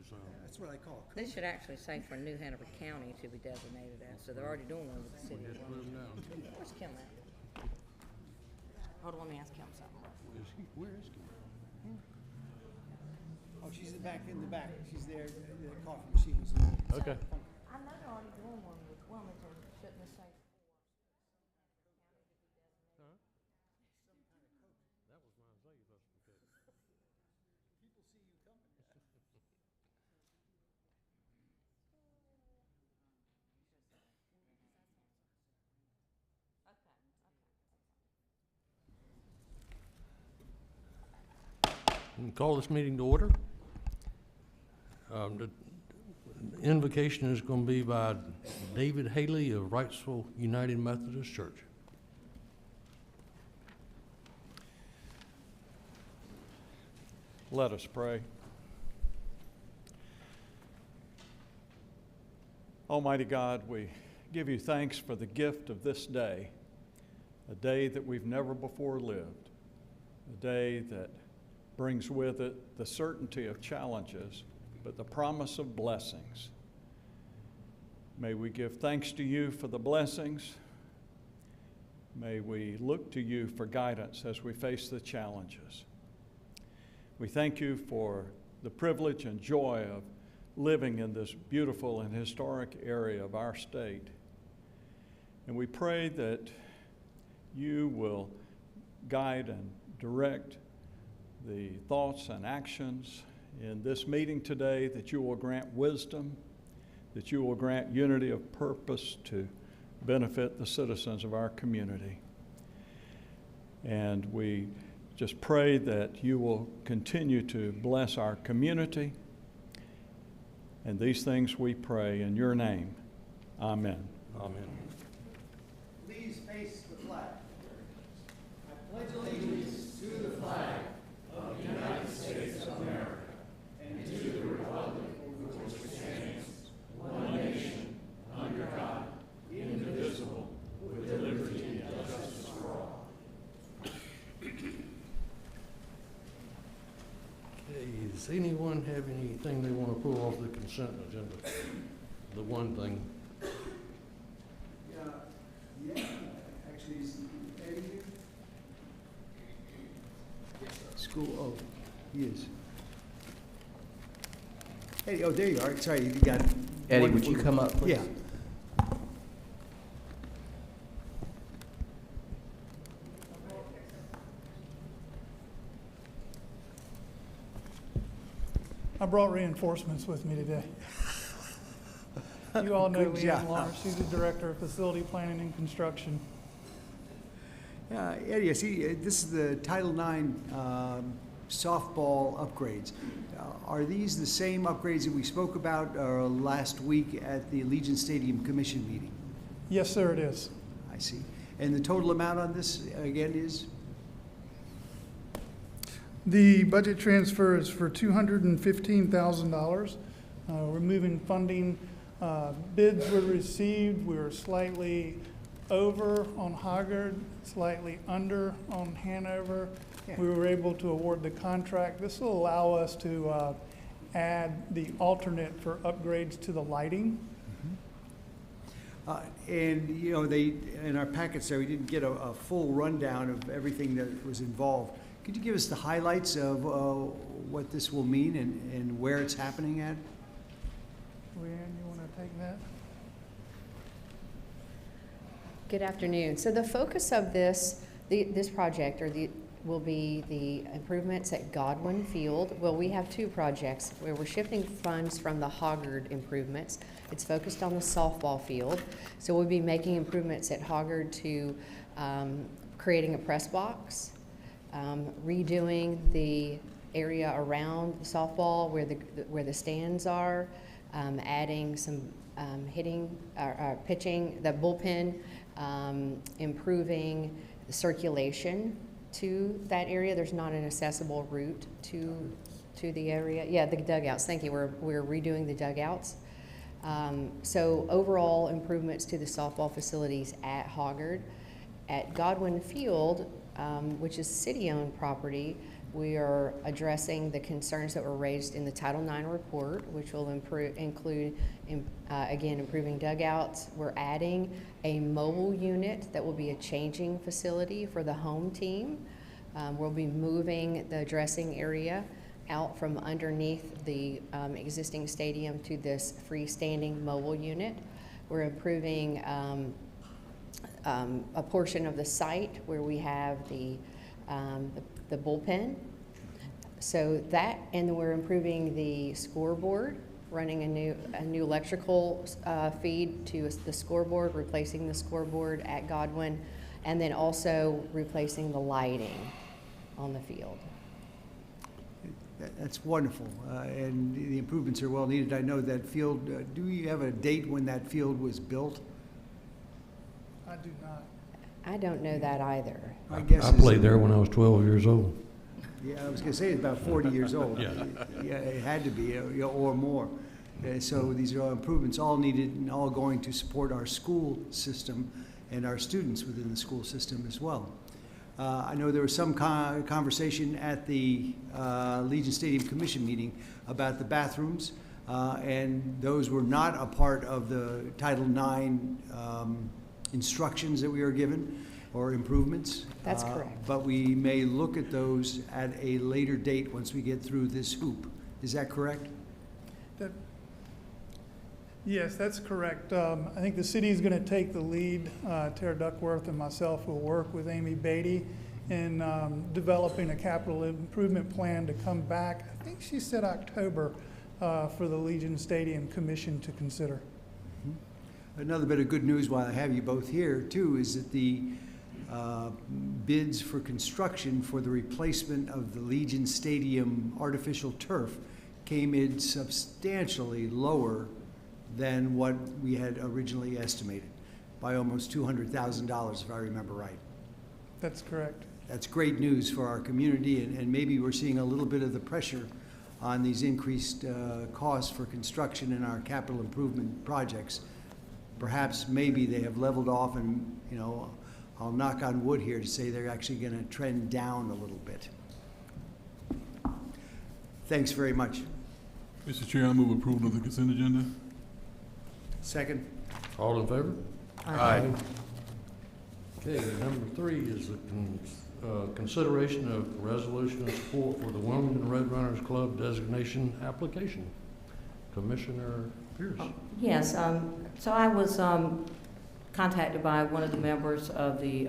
so. That's what I call a This should actually say for New Hanover County to be designated as, so they're already doing one with the city. Just put them down. Where's Kim at? Hold on, let me ask Kim something. Where is he? Oh, she's in the back. She's there. The coffee machine is in there. Okay. I know they're already doing one with Wilmington, shouldn't this say? That was my Isaiah justification. People see you coming. Call this meeting to order. The invocation is going to be by David Haley of Wrightsville United Methodist Church. Let us pray. Almighty God, we give you thanks for the gift of this day, a day that we've never before lived, a day that brings with it the certainty of challenges, but the promise of blessings. May we give thanks to you for the blessings. May we look to you for guidance as we face the challenges. We thank you for the privilege and joy of living in this beautiful and historic area of our state. And we pray that you will guide and direct the thoughts and actions in this meeting today, that you will grant wisdom, that you will grant unity of purpose to benefit the citizens of our community. And we just pray that you will continue to bless our community. And these things we pray in your name. Amen. Amen. Please face the flag. I pledge allegiance to the flag of the United States of America and to the republic for which it stands, one nation, under God, indivisible, with liberty and justice for all. Okay, does anyone have anything they want to pull off the consent agenda? The one thing. Yeah, actually, is Eddie here? School, oh, he is. Eddie, oh, there you are. Sorry, you got it. Eddie, would you come up, please? Yeah. I brought reinforcements with me today. You all know Good Leanne job. Lawrence. She's the Director of Facility Planning and Construction. Eddie, I see this is the Title IX softball upgrades. Are these the same upgrades that we spoke about last week at the Allegiant Stadium Commission meeting? Yes, sir, it is. I see. And the total amount on this, again, is? The budget transfer is for $215,000. We're moving funding. Bids were received. We were slightly over on Hoggard, slightly under on Hanover. Yeah. We were able to award the contract. This will allow us to add the alternate for upgrades to the lighting. And, you know, in our packets there, we didn't get a full rundown of everything that was involved. Could you give us the highlights of what this will mean and where it's happening at? Leanne, you want to take that? Good afternoon. So the focus of this project will be the improvements at Godwin Field. Well, we have two projects where we're shifting funds from the Hoggard improvements. It's focused on the softball field. So we'll be making improvements at Hoggard to creating a press box, redoing the area around the softball where the stands are, adding some pitching, the bullpen, improving the circulation to that area. There's not an accessible route to the area. Yeah, the dugouts. Thank you. We're redoing the dugouts. So overall improvements to the softball facilities at Hoggard. At Godwin Field, which is city-owned property, We are addressing the concerns that were raised in the Title IX report, which will include, again, improving dugouts. We're adding a mobile unit that will be a changing facility for the home team. We'll be moving the dressing area out from underneath the existing stadium to this freestanding mobile unit. We're improving a portion of the site where we have the bullpen. So that, and then we're improving the scoreboard, running a new electrical feed to the scoreboard, replacing the scoreboard at Godwin, and then also replacing the lighting on the field. That's wonderful, and the improvements are well needed. I know that field, do you have a date when that field was built? I do not. I don't know that either. My guess I is- played there when I was 12 years old. Yeah, I was gonna say it's about 40 years old. Yeah. Yeah, it had to be, or more. So these are all improvements, all needed and all going to support our school system and our students within the school system as well. I know there was some conversation at the Legion Stadium Commission meeting about the bathrooms, and those were not a part of the Title IX instructions that we were given, or improvements. That's correct. But we may look at those at a later date once we get through this hoop. Is that correct? Yes, that's correct. I think the city is going to take the lead. Tara Duckworth and myself will work with Amy Beatty in developing a capital improvement plan to come back. I think she said October for the Legion Stadium Commission to consider. Another bit of good news while I have you both here too is that the bids for construction for the replacement of the Legion Stadium artificial turf came in substantially lower than what we had originally estimated, by almost $200,000 if I remember right. That's correct. That's great news for our community, and maybe we're seeing a little bit of the pressure on these increased costs for construction in our capital improvement projects. Perhaps maybe they have leveled off, and you know, I'll knock on wood here to say they're actually going to trend down a little bit. Thanks very much. Mr. Chair, I move approval of the consent agenda. Second. All in favor? Aye. Okay, number 3 is the consideration of resolution of support for the Wilmington Red Runners Club designation application. Commissioner Pierce. Yes, so I was contacted by one of the members of the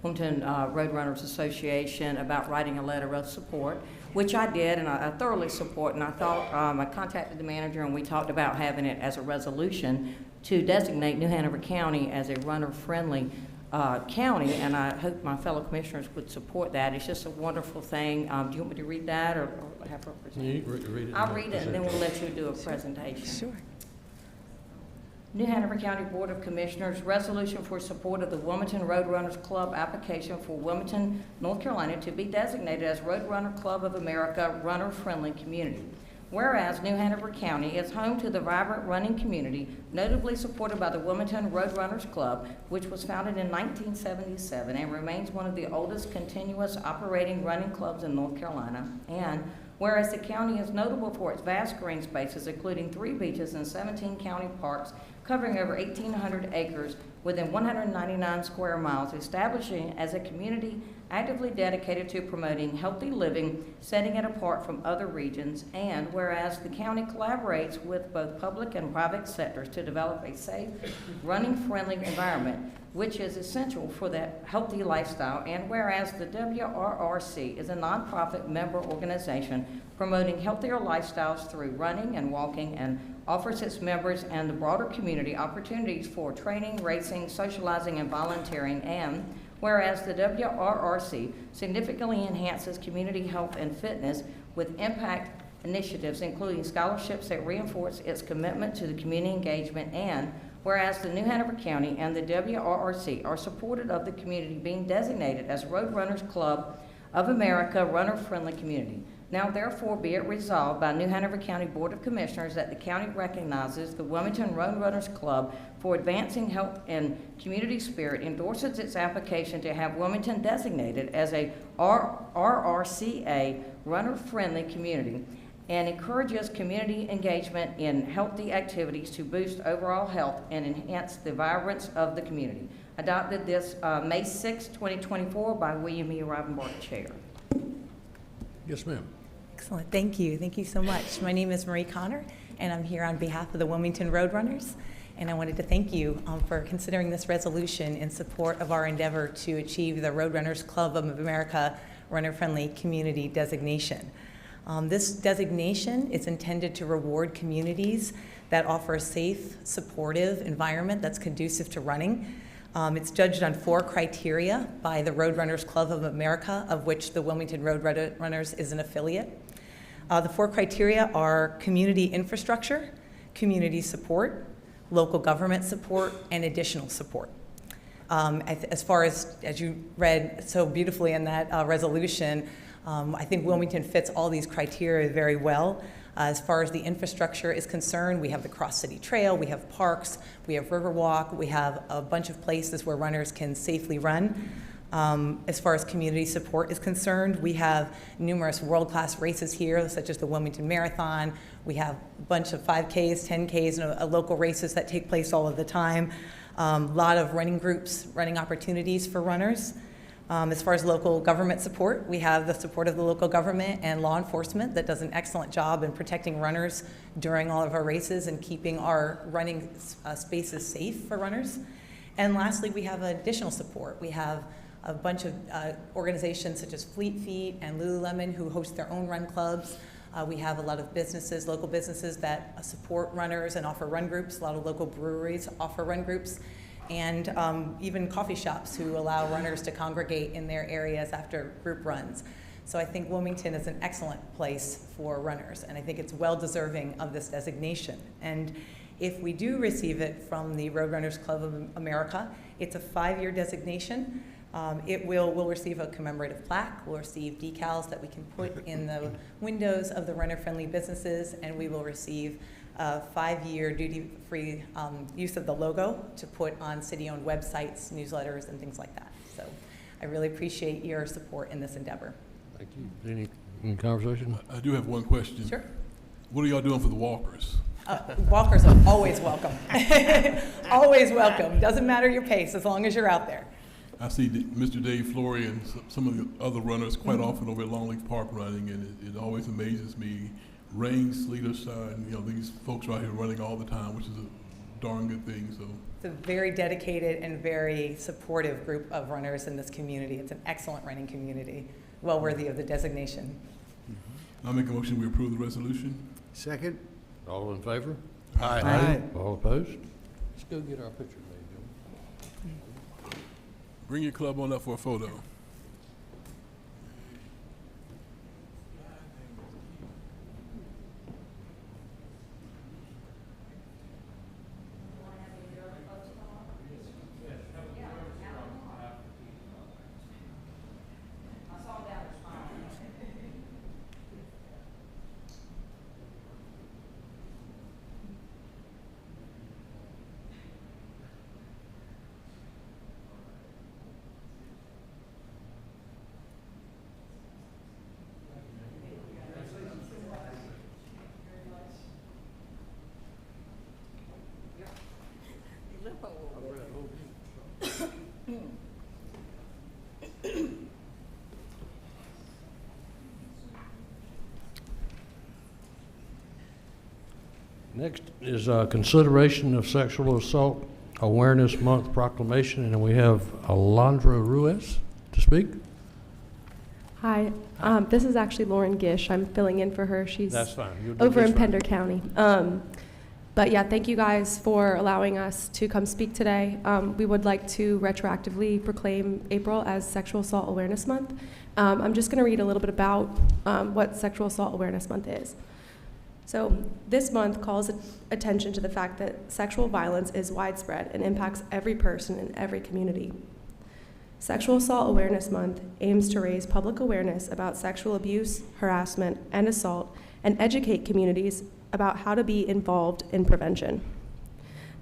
Wilmington Roadrunners Association about writing a letter of support, which I did, and I thoroughly support, and I thought, I contacted the manager and we talked about having it as a resolution to designate New Hanover County as a runner-friendly county, and I hope my fellow commissioners would support that. It's just a wonderful thing. Do you want me to read that or have her present? You read it. I'll read it and then we'll let you do a presentation. Sure. New Hanover County Board of Commissioners, resolution for support of the Wilmington Roadrunners Club application for Wilmington, North Carolina to be designated as Roadrunner Club of America runner-friendly community. Whereas New Hanover County is home to the vibrant running community, notably supported by the Wilmington Roadrunners Club, which was founded in 1977 and remains one of the oldest continuous operating running clubs in North Carolina. And whereas the county is notable for its vast green spaces, including 3 beaches and 17 county parks, covering over 1,800 acres within 199 square miles, establishing as a community actively dedicated to promoting healthy living, setting it apart from other regions, and whereas the county collaborates with both public and private sectors to develop a safe, running-friendly environment, which is essential for that healthy lifestyle, and whereas the WRRC is a nonprofit member organization promoting healthier lifestyles through running and walking, and offers its members and the broader community opportunities for training, racing, socializing, and volunteering, and whereas the WRRC significantly enhances community health and fitness with impact initiatives, including scholarships that reinforce its commitment to the community engagement, and whereas the New Hanover County and the WRRC are supportive of the community being designated as Roadrunners Club of America runner-friendly community. Now therefore be it resolved by New Hanover County Board of Commissioners that the county recognizes the Wilmington Road Runners Club for advancing health and community spirit, endorses its application to have Wilmington designated as a RRCA runner-friendly community, and encourages community engagement in healthy activities to boost overall health and enhance the vibrance of the community. Adopted this May 6, 2024 by William E. Rivenbark, Chair. Yes, ma'am. Excellent. Thank you. Thank you so much. My name is Marie Connor, and I'm here on behalf of the Wilmington Roadrunners. And I wanted to thank you for considering this resolution in support of our endeavor to achieve the Roadrunners Club of America Runner-Friendly Community designation. This designation is intended to reward communities that offer a safe, supportive environment that's conducive to running. It's judged on 4 criteria by the Roadrunners Club of America, of which the Wilmington Roadrunners is an affiliate. The 4 criteria are community infrastructure, community support, local government support, and additional support. As far as you read so beautifully in that resolution, I think Wilmington fits all these criteria very well. As far as the infrastructure is concerned, we have the Cross City Trail, we have parks, we have Riverwalk, we have a bunch of places where runners can safely run. As far as community support is concerned, we have numerous world-class races here, such as the Wilmington Marathon. We have a bunch of 5Ks, 10Ks, and local races that take place all of the time. A lot of running groups, running opportunities for runners. As far as local government support, we have the support of the local government and law enforcement that does an excellent job in protecting runners during all of our races and keeping our running spaces safe for runners. And lastly, we have additional support. We have a bunch of organizations such as Fleet Feet and Lululemon who host their own run clubs. We have a lot of businesses, local businesses that support runners and offer run groups. A lot of local breweries offer run groups. And even coffee shops who allow runners to congregate in their areas after group runs. So I think Wilmington is an excellent place for runners, and I think it's well deserving of this designation. And if we do receive it from the Roadrunners Club of America, it's a 5-year designation. We'll receive a commemorative plaque, we'll receive decals that we can put in the windows of the runner-friendly businesses, and we will receive a 5-year duty-free use of the logo to put on city-owned websites, newsletters, and things like that. So I really appreciate your support in this endeavor. Thank you. Any conversation? I do have one question. Sure. What are y'all doing for the walkers? Walkers are always welcome. Always welcome. Doesn't matter your pace as long as you're out there. I see Mr. Dave Flory and some of the other runners quite often over at Longleaf Park running, and it always amazes me. Rain, sleet, or shine, these folks are out here running all the time, which is a darn good thing. So it's a very dedicated and very supportive group of runners in this community. It's an excellent running community, well worthy of the designation. I'll make a motion we approve the resolution. Second. All in favor? Aye. All opposed? Let's go get our picture made, Joe. Bring your club on up for a photo. Next is consideration of Sexual Assault Awareness Month proclamation, and we have Alondra Ruiz to speak. Hi, this is actually Lauren Gish. I'm filling in for her. She's That's fine. You'll do over just in fine. Pender County. But yeah, thank you guys for allowing us to come speak today. We would like to retroactively proclaim April as Sexual Assault Awareness Month. I'm just going to read a little bit about what Sexual Assault Awareness Month is. So this month calls attention to the fact that sexual violence is widespread and impacts every person in every community. Sexual Assault Awareness Month aims to raise public awareness about sexual abuse, harassment, and assault, and educate communities about how to be involved in prevention.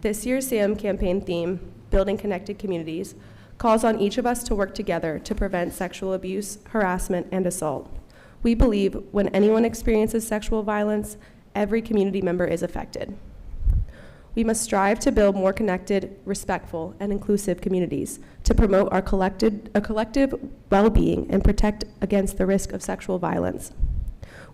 This year's SAM campaign theme, Building Connected Communities, calls on each of us to work together to prevent sexual abuse, harassment, and assault. We believe when anyone experiences sexual violence, every community member is affected. We must strive to build more connected, respectful, and inclusive communities to promote a collective well-being and protect against the risk of sexual violence.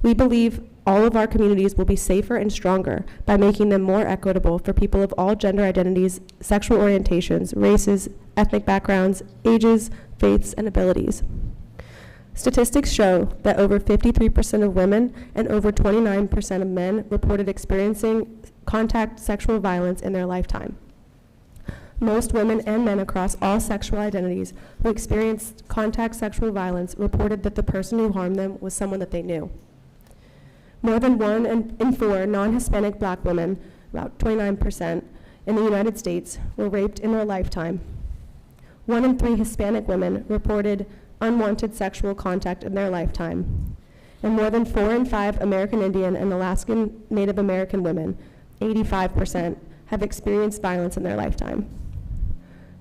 We believe all of our communities will be safer and stronger by making them more equitable for people of all gender identities, sexual orientations, races, ethnic backgrounds, ages, faiths, and abilities. Statistics show that over 53% of women and over 29% of men reported experiencing contact sexual violence in their lifetime. Most women and men across all sexual identities who experienced contact sexual violence reported that the person who harmed them was someone that they knew. More than 1 in 4 non-Hispanic Black women, about 29%, in the United States were raped in their lifetime. 1 in 3 Hispanic women reported unwanted sexual contact in their lifetime. And more than 4 in 5 American Indian and Alaskan Native American women, 85%, have experienced violence in their lifetime.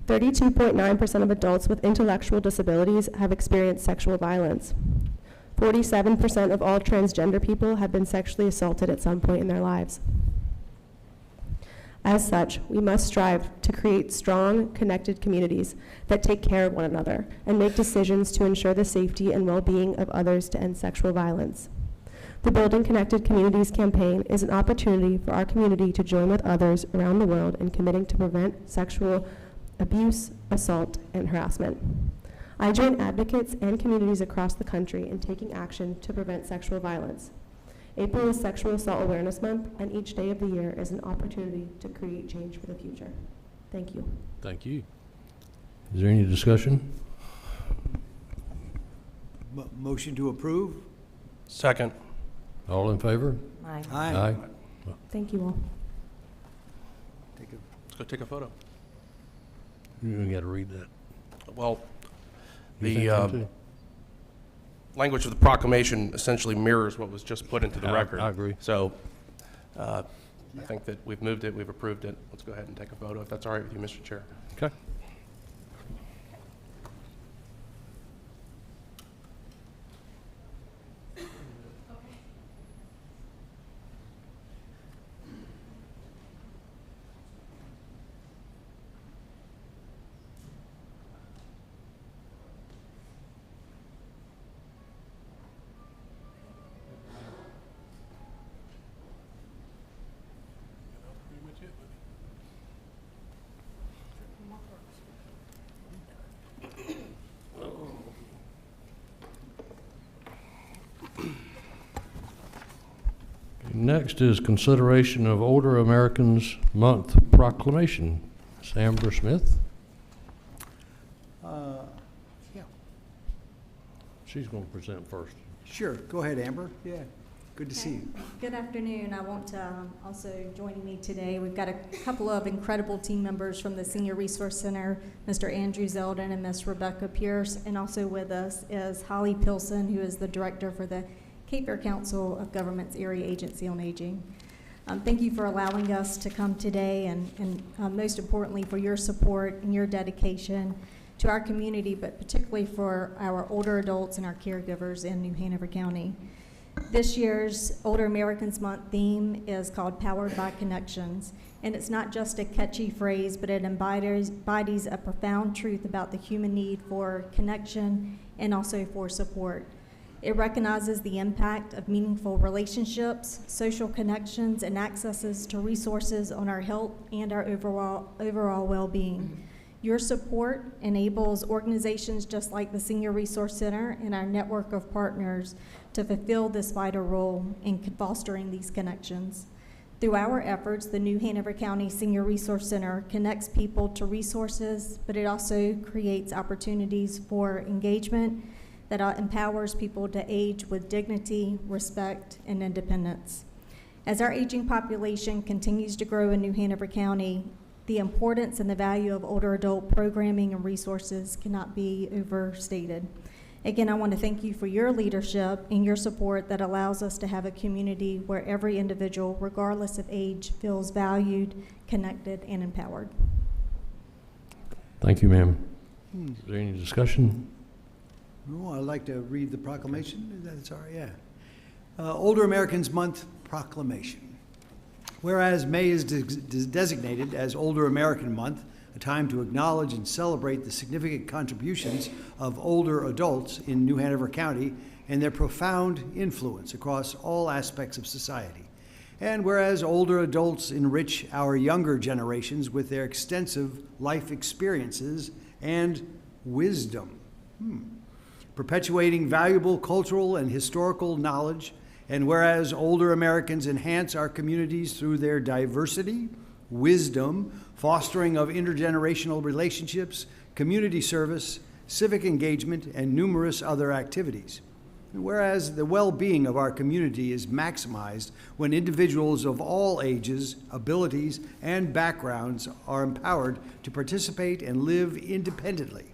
32.9% of adults with intellectual disabilities have experienced sexual violence. 47% of all transgender people have been sexually assaulted at some point in their lives. As such, we must strive to create strong, connected communities that take care of one another and make decisions to ensure the safety and well-being of others to end sexual violence. The Building Connected Communities campaign is an opportunity for our community to join with others around the world in committing to prevent sexual abuse, assault, and harassment. I join advocates and communities across the country in taking action to prevent sexual violence. April is Sexual Assault Awareness Month, and each day of the year is an opportunity to create change for the future. Thank you. Thank you. Is there any discussion? Motion to approve? Second. All in favor? Aye. Aye. Thank you all. Let's go take a photo. You got to read that. Well, You think so, too? language of the proclamation essentially mirrors what was just put into the record. I agree. So I think that we've moved it, we've approved it. Let's go ahead and take a photo, if that's all right with you, Mr. Chair. Okay. Next is consideration of Older Americans Month proclamation. Ms. Amber Smith. Yeah. She's going to present first. Sure. Go ahead, Amber. Yeah. Good to see you. Good afternoon. I want to also joining me today. We've got a couple of incredible team members from the Senior Resource Center, Mr. Andrew Zeldin and Ms. Rebecca Pierce, and also with us is Holly Pilson, who is the director for the Cape Fear Council of Governments Area Agency on Aging. Thank you for allowing us to come today, and most importantly for your support and your dedication to our community, but particularly for our older adults and our caregivers in New Hanover County. This year's Older Americans Month theme is called Powered by Connections, and it's not just a catchy phrase, but it embodies a profound truth about the human need for connection and also for support. It recognizes the impact of meaningful relationships, social connections, and accesses to resources on our health and our overall well-being. Your support enables organizations just like the Senior Resource Center and our network of partners to fulfill this vital role in fostering these connections. Through our efforts, the New Hanover County Senior Resource Center connects people to resources, but it also creates opportunities for engagement that empowers people to age with dignity, respect, and independence. As our aging population continues to grow in New Hanover County, The importance and the value of older adult programming and resources cannot be overstated. Again, I want to thank you for your leadership and your support that allows us to have a community where every individual, regardless of age, feels valued, connected, and empowered. Thank you, ma'am. Is there any discussion? Oh, I'd like to read the proclamation. That's all right, yeah. Older Americans Month Proclamation. Whereas May is designated as Older American Month, a time to acknowledge and celebrate the significant contributions of older adults in New Hanover County and their profound influence across all aspects of society. And whereas older adults enrich our younger generations with their extensive life experiences and wisdom, perpetuating valuable cultural and historical knowledge. And whereas older Americans enhance our communities through their diversity, wisdom, fostering of intergenerational relationships, community service, civic engagement, and numerous other activities. And whereas the well-being of our community is maximized when individuals of all ages, abilities, and backgrounds are empowered to participate and live independently.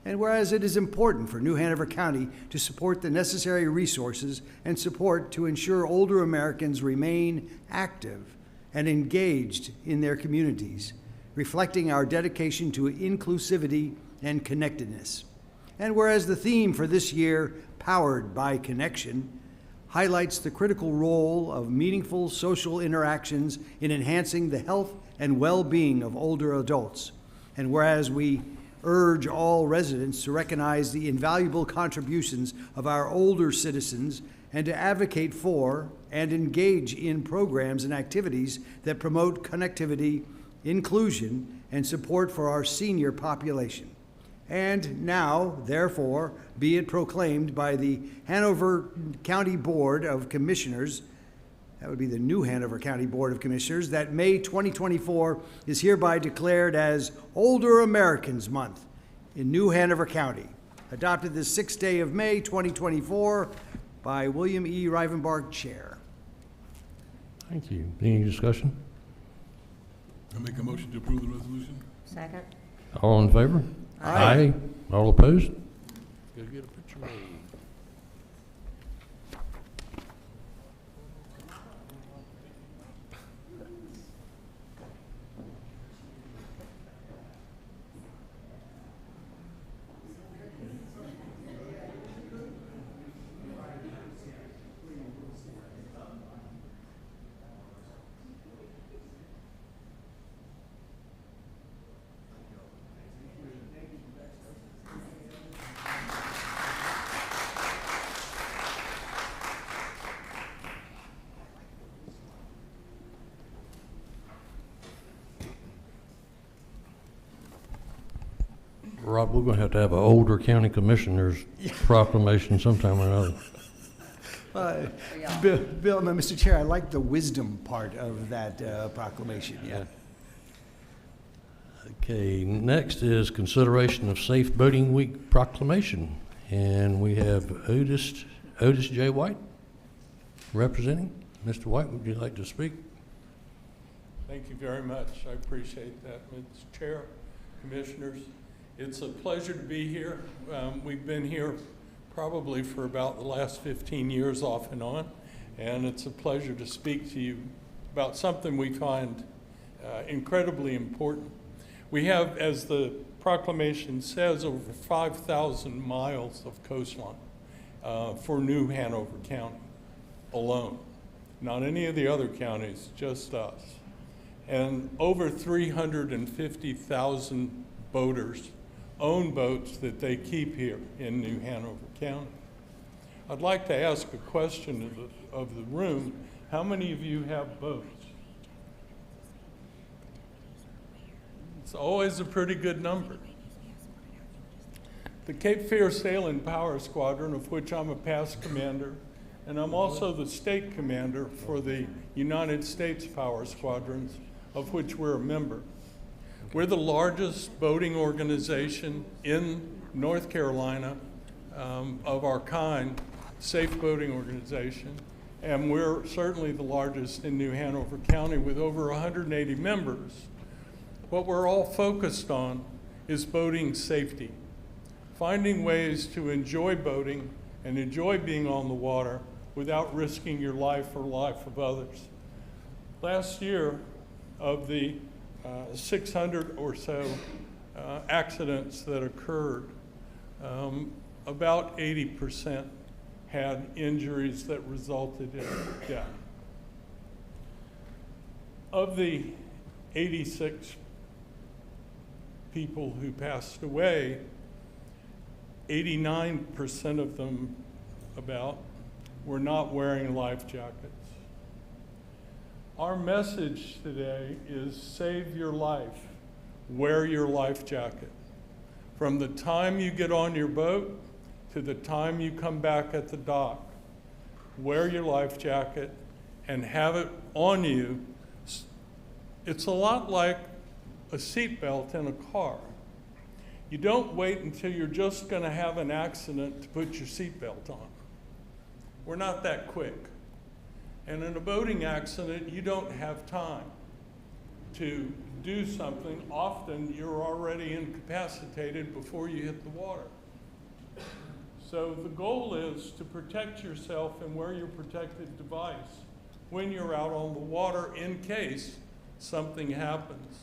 And whereas it is important for New Hanover County to support the necessary resources and support to ensure older Americans remain active and engaged in their communities, reflecting our dedication to inclusivity and connectedness. And whereas the theme for this year, Powered by Connection, highlights the critical role of meaningful social interactions in enhancing the health and well-being of older adults. And whereas we urge all residents to recognize the invaluable contributions of our older citizens and to advocate for and engage in programs and activities that promote connectivity, inclusion, and support for our senior population. And now, therefore, be it proclaimed by the Hanover County Board of Commissioners, that would be the New Hanover County Board of Commissioners, that May 2024 is hereby declared as Older Americans Month in New Hanover County, adopted this 6th day of May 2024 by William E. Rivenbark, Chair. Thank you. Any discussion? I make a motion to approve the resolution. Second. All in favor? Aye. All opposed? Gotta get a picture made. Rob, we're going to have an older county commissioners proclamation sometime or another. Bill, Mr. Chair, I like the wisdom part of that proclamation, yeah. Okay, next is consideration of Safe Boating Week proclamation. And we have Otis J. White representing. Mr. White, would you like to speak? Thank you very much. I appreciate that, Mr. Chair, Commissioners. It's a pleasure to be here. We've been here probably for about the last 15 years off and on, and it's a pleasure to speak to you about something we find incredibly important. We have, as the proclamation says, over 5,000 miles of coastline for New Hanover County alone. Not any of the other counties, just us. And over 350,000 boaters own boats that they keep here in New Hanover County. I'd like to ask a question of the room. How many of you have boats? It's always a pretty good number. The Cape Fear Sail and Power Squadron, of which I'm a past commander, and I'm also the state commander for the United States Power Squadrons, of which we're a member. We're the largest boating organization in North Carolina of our kind, safe boating organization, and we're certainly the largest in New Hanover County with over 180 members. what we're all focused on is boating safety, finding ways to enjoy boating and enjoy being on the water without risking your life or life of others. Last year, of the 600 or so accidents that occurred, about 80% had injuries that resulted in death. Of the 86 people who passed away, 89% of them were not wearing life jackets. Our message today is save your life, wear your life jacket. From the time you get on your boat to the time you come back at the dock, wear your life jacket and have it on you. It's a lot like a seatbelt in a car. You don't wait until you're just going to have an accident to put your seatbelt on. We're not that quick. And in a boating accident, you don't have time to do something. Often you're already incapacitated before you hit the water. So the goal is to protect yourself and wear your protective device when you're out on the water in case something happens.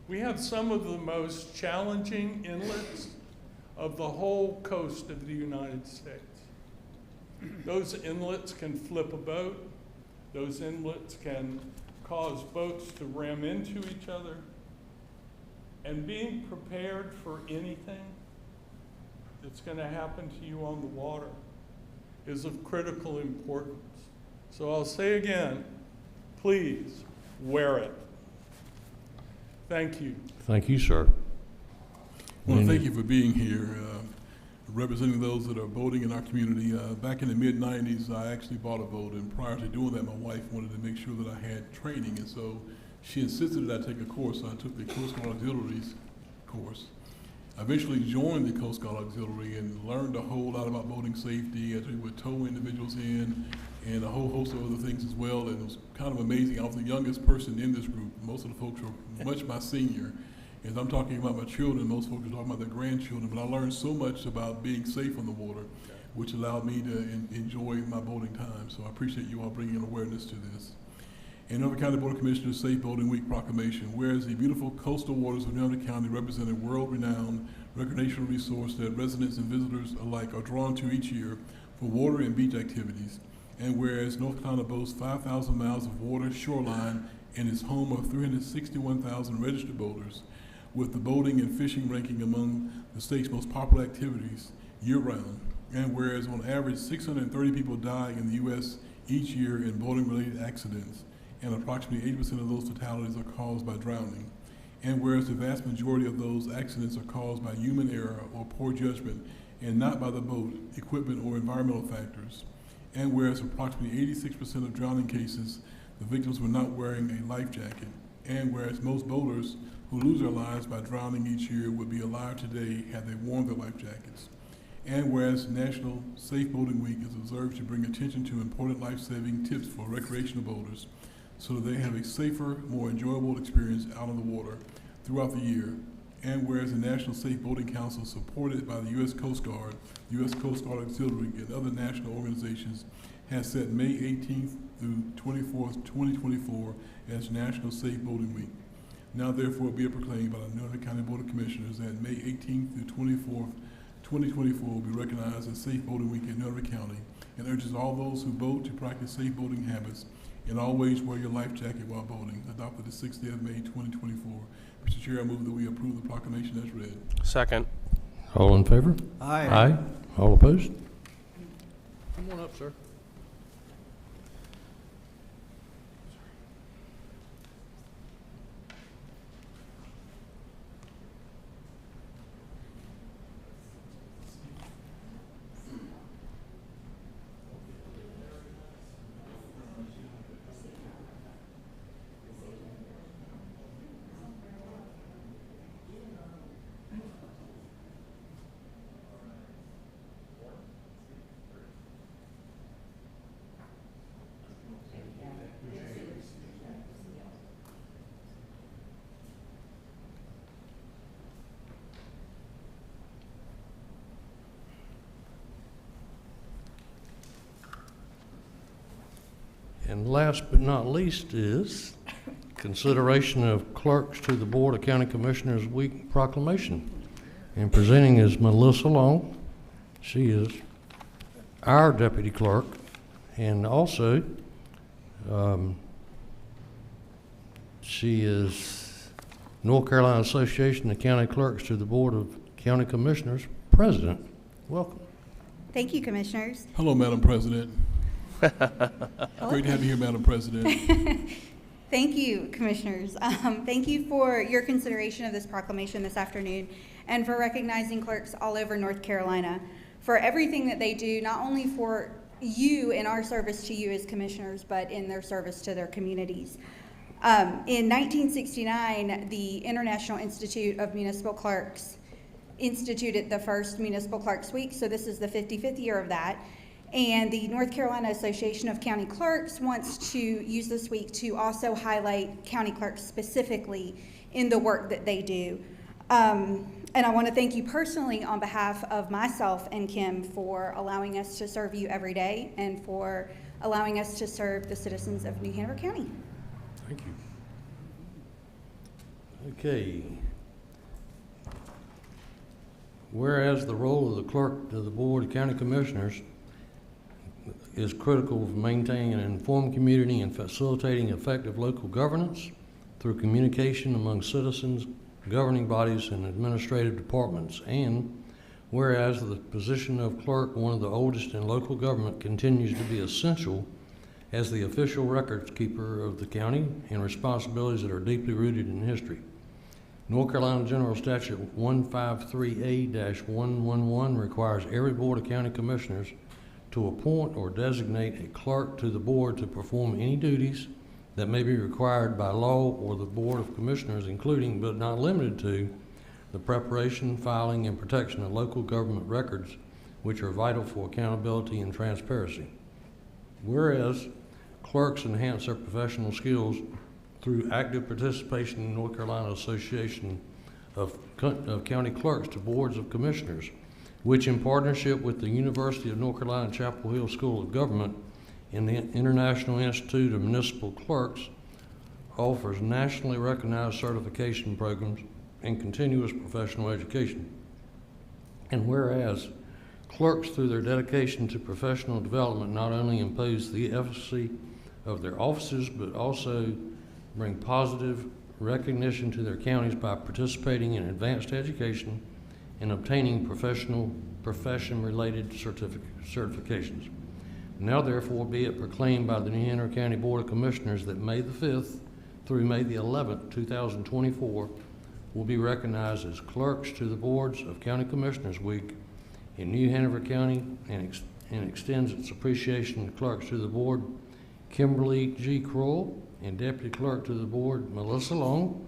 We have some of the most challenging inlets of the whole coast of the United States. Those inlets can flip a boat. Those inlets can cause boats to ram into each other. And being prepared for anything that's going to happen to you on the water is of critical importance. So I'll say again, please wear it. Thank you. Thank you, sir. Well, thank you for being here, representing those that are boating in our community. Back in the mid-90s, I actually bought a boat, and prior to doing that, my wife wanted to make sure that I had training, and so she insisted that I take a course. So I took the Coast Guard Auxiliaries course. I eventually joined the Coast Guard Auxiliary and learned a whole lot about boating safety as we would tow individuals in, and a whole host of other things as well. And it was kind of amazing. I was the youngest person in this group. Most of the folks were much my senior. As I'm talking about my children, most folks are talking about their grandchildren, but I learned so much about being safe on the water, which allowed me to enjoy my boating time. So I appreciate you all bringing awareness to this. And Norfolk County Board of Commissioners Safe Boating Week proclamation, whereas the beautiful coastal waters of Norfolk County represent a world-renowned recreational resource that residents and visitors alike are drawn to each year for water and beach activities. And whereas North Carolina boasts 5,000 miles of water shoreline and is home of 361,000 registered boaters, with the boating and fishing ranking among the state's most popular activities year-round. And whereas on average 630 people die in the U.S. each year in boating-related accidents, and approximately 80% of those fatalities are caused by drowning. And whereas the vast majority of those accidents are caused by human error or poor judgment, and not by the boat, equipment, or environmental factors. And whereas approximately 86% of drowning cases, the victims were not wearing a life jacket. And whereas most boaters who lose their lives by drowning each year would be alive today had they worn their life jackets. And whereas National Safe Boating Week is observed to bring attention to important life-saving tips for recreational boaters so that they have a safer, more enjoyable experience out on the water throughout the year. And whereas the National Safe Boating Council, supported by the U.S. Coast Guard, U.S. Coast Guard Auxiliary, and other national organizations, has set May 18th through 24th, 2024 as National Safe Boating Week. Now therefore be it proclaimed by the Norfolk County Board of Commissioners that May 18th through 24th, 2024 will be recognized as Safe Boating Week in Norfolk County, and urges all those who boat to practice safe boating habits and always wear your life jacket while boating, adopted the 6th day of May 2024. Mr. Chair, I move that we approve the proclamation as read. Second. All in favor? Aye. Aye. All opposed? Come on up, sir. And last but not least is consideration of clerks to the Board of County Commissioners Week proclamation. And presenting is Melissa Long. She is our deputy clerk, and also she is North Carolina Association of County Clerks to the Board of County Commissioners president. Welcome. Thank you, Commissioners. Hello, Madam President. Great to have you here, Madam President. Thank you, Commissioners. Thank you for your consideration of this proclamation this afternoon and for recognizing clerks all over North Carolina for everything that they do, not only for you in our service to you as Commissioners, but in their service to their communities. In 1969, the International Institute of Municipal Clerks instituted the first Municipal Clerks Week, so this is the 55th year of that. And the North Carolina Association of County Clerks wants to use this week to also highlight county clerks specifically in the work that they do. And I want to thank you personally on behalf of myself and Kim for allowing us to serve you every day and for allowing us to serve the citizens of New Hanover County. Thank you. Okay. Whereas the role of the clerk to the Board of County Commissioners is critical for maintaining an informed community and facilitating effective local governance through communication among citizens, governing bodies, and administrative departments. And whereas the position of clerk, one of the oldest in local government, continues to be essential as the official records keeper of the county and responsibilities that are deeply rooted in history. North Carolina General Statute 153A-111 requires every Board of County Commissioners to appoint or designate a clerk to the board to perform any duties that may be required by law or the Board of Commissioners, including but not limited to the preparation, filing, and protection of local government records, which are vital for accountability and transparency. Whereas clerks enhance their professional skills through active participation in the North Carolina Association of County Clerks to Boards of Commissioners, which in partnership with the University of North Carolina Chapel Hill School of Government and the International Institute of Municipal Clerks offers nationally recognized certification programs and continuous professional education. And whereas clerks, through their dedication to professional development, not only impose the efficacy of their offices, but also bring positive recognition to their counties by participating in advanced education and obtaining profession-related certifications. Now therefore be it proclaimed by the New Hanover County Board of Commissioners that May the 5th through May the 11th, 2024 will be recognized as Clerks to the Boards of County Commissioners Week in New Hanover County and extends its appreciation to clerks to the board Kimberly G. Kroll and Deputy Clerk to the Board Melissa Long,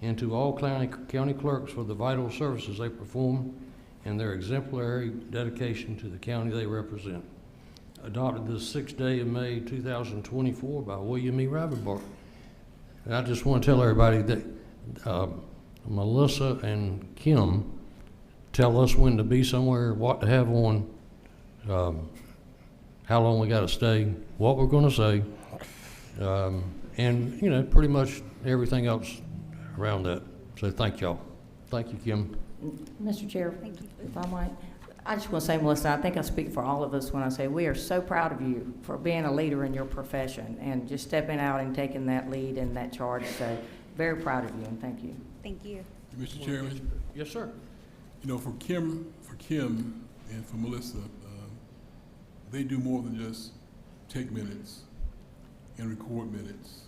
and to all county clerks for the vital services they perform and their exemplary dedication to the county they represent. Adopted this 6th day of May 2024 by William E. Ravenbart. And I just want to tell everybody that Melissa and Kim tell us when to be somewhere, what to have on, how long we got to stay, what we're going to say, and, you know, pretty much everything else around that. So thank y'all. Thank you, Kim. Mr. Chair, if I might, I just want to say, Melissa, I think I speak for all of us when I say we are so proud of you for being a leader in your profession and just stepping out and taking that lead and that charge. So very proud of you, and thank you. Thank you. Mr. Chairman? Yes, sir. You know, for Kim and for Melissa, they do more than just take minutes and record minutes.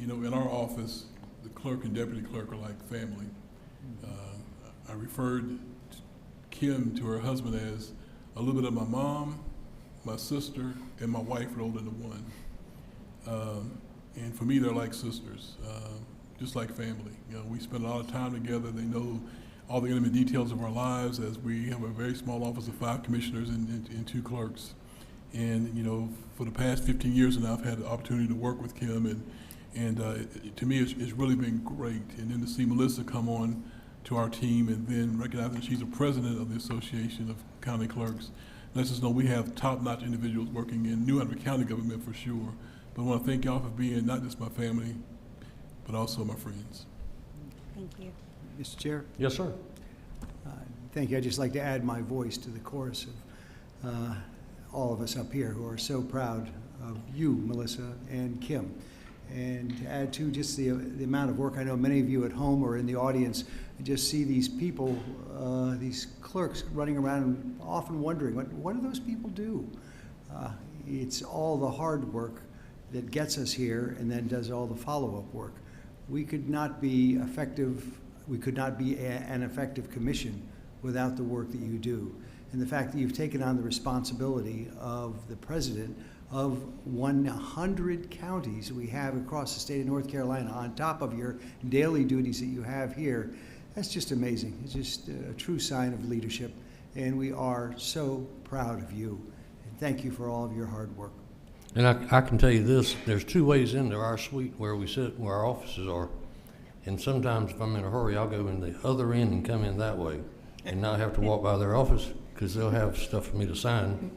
You know, in our office, the clerk and deputy clerk are like family. I referred Kim to her husband as a little bit of my mom, my sister, and my wife rolled into one. And for me, they're like sisters, just like family. You know, we spend a lot of time together. They know all the intimate details of our lives, as we have a very small office of 5 commissioners and 2 clerks. And, you know, for the past 15 years now, I've had the opportunity to work with Kim, and to me, it's really been great. And then to see Melissa come on to our team and then recognizing she's a president of the Association of County Clerks, lets us know we have top-notch individuals working in New Hanover County government for sure. But I want to thank y'all for being not just my family, but also my friends. Thank you. Mr. Chair? Yes, sir. Thank you. I'd just like to add my voice to the chorus of all of us up here who are so proud of you, Melissa and Kim. And to add to just the amount of work, I know many of you at home or in the audience just see these people, these clerks running around and often wondering, what do those people do? It's all the hard work that gets us here and then does all the follow-up work. We could not be effective, we could not be an effective commission without the work that you do. And the fact that you've taken on the responsibility of the president of 100 counties we have across the state of North Carolina on top of your daily duties that you have here, that's just amazing. It's just a true sign of leadership, and we are so proud of you. And thank you for all of your hard work. And I can tell you this, there's two ways into our suite where we sit, where our offices are. And sometimes if I'm in a hurry, I'll go in the other end and come in that way and not have to walk by their office because they'll have stuff for me to sign.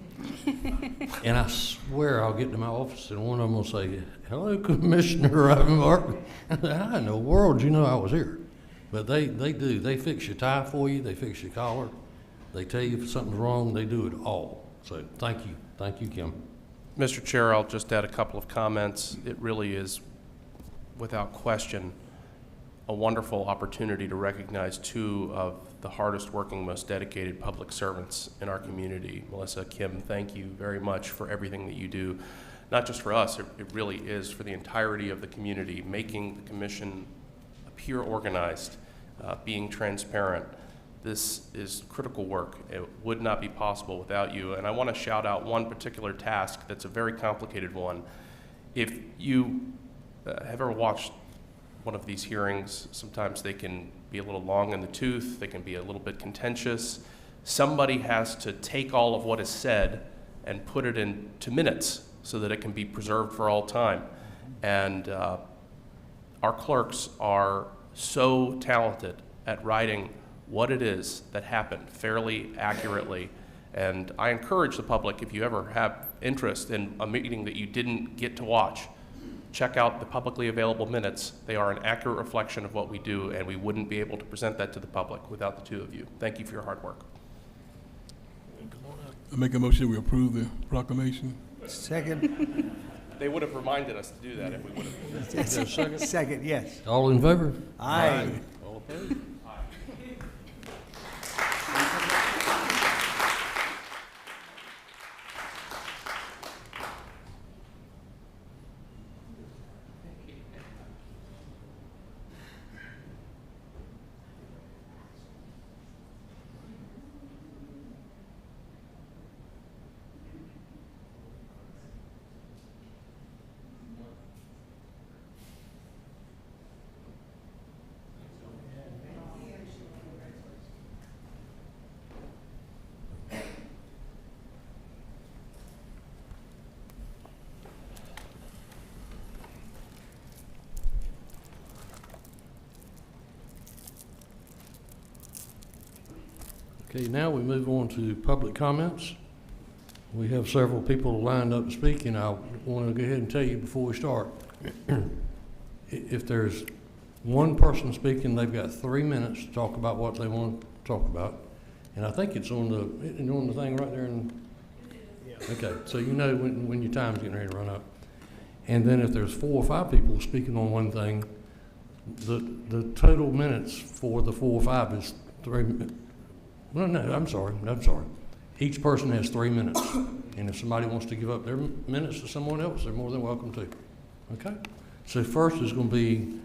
And I swear I'll get to my office and one of them will say, "Hello, Commissioner Rivenbark." How in the world do you know I was here? But they do. They fix your tie for you. They fix your collar. They tell you if something's wrong. They do it all. So thank you. Thank you, Kim. Mr. Chair, I'll just add a couple of comments. It really is, without question, a wonderful opportunity to recognize two of the hardest working, most dedicated public servants in our community. Melissa, Kim, thank you very much for everything that you do, not just for us, it really is for the entirety of the community, making the commission appear organized, being transparent. This is critical work. It would not be possible without you. And I want to shout out one particular task that's a very complicated one. If you have ever watched one of these hearings, sometimes they can be a little long in the tooth, they can be a little bit contentious. Somebody has to take all of what is said and put it into minutes so that it can be preserved for all time. And our clerks are so talented at writing what it is that happened fairly accurately. And I encourage the public, if you ever have interest in a meeting that you didn't get to watch, check out the publicly available minutes. They are an accurate reflection of what we do, and we wouldn't be able to present that to the public without the two of you. Thank you for your hard work. I make a motion we approve the proclamation. Second. They would have reminded us to do that if we would have. Is there a second? Second, yes. All in favor? Aye. All opposed? Okay, now we move on to public comments. We have several people lined up to speak, and I want to go ahead and tell you before we start, if there's one person speaking, they've got 3 minutes to talk about what they want to talk about. And I think it's on the thing right there. Okay, so you know when your time's getting ready to run up. And then if there's 4 or 5 people speaking on one thing, the total minutes for the 4 or 5 is 3 minutes. Well, no, I'm sorry. Each person has 3 minutes. And if somebody wants to give up their minutes to someone else, they're more than welcome to. Okay? So first is going to be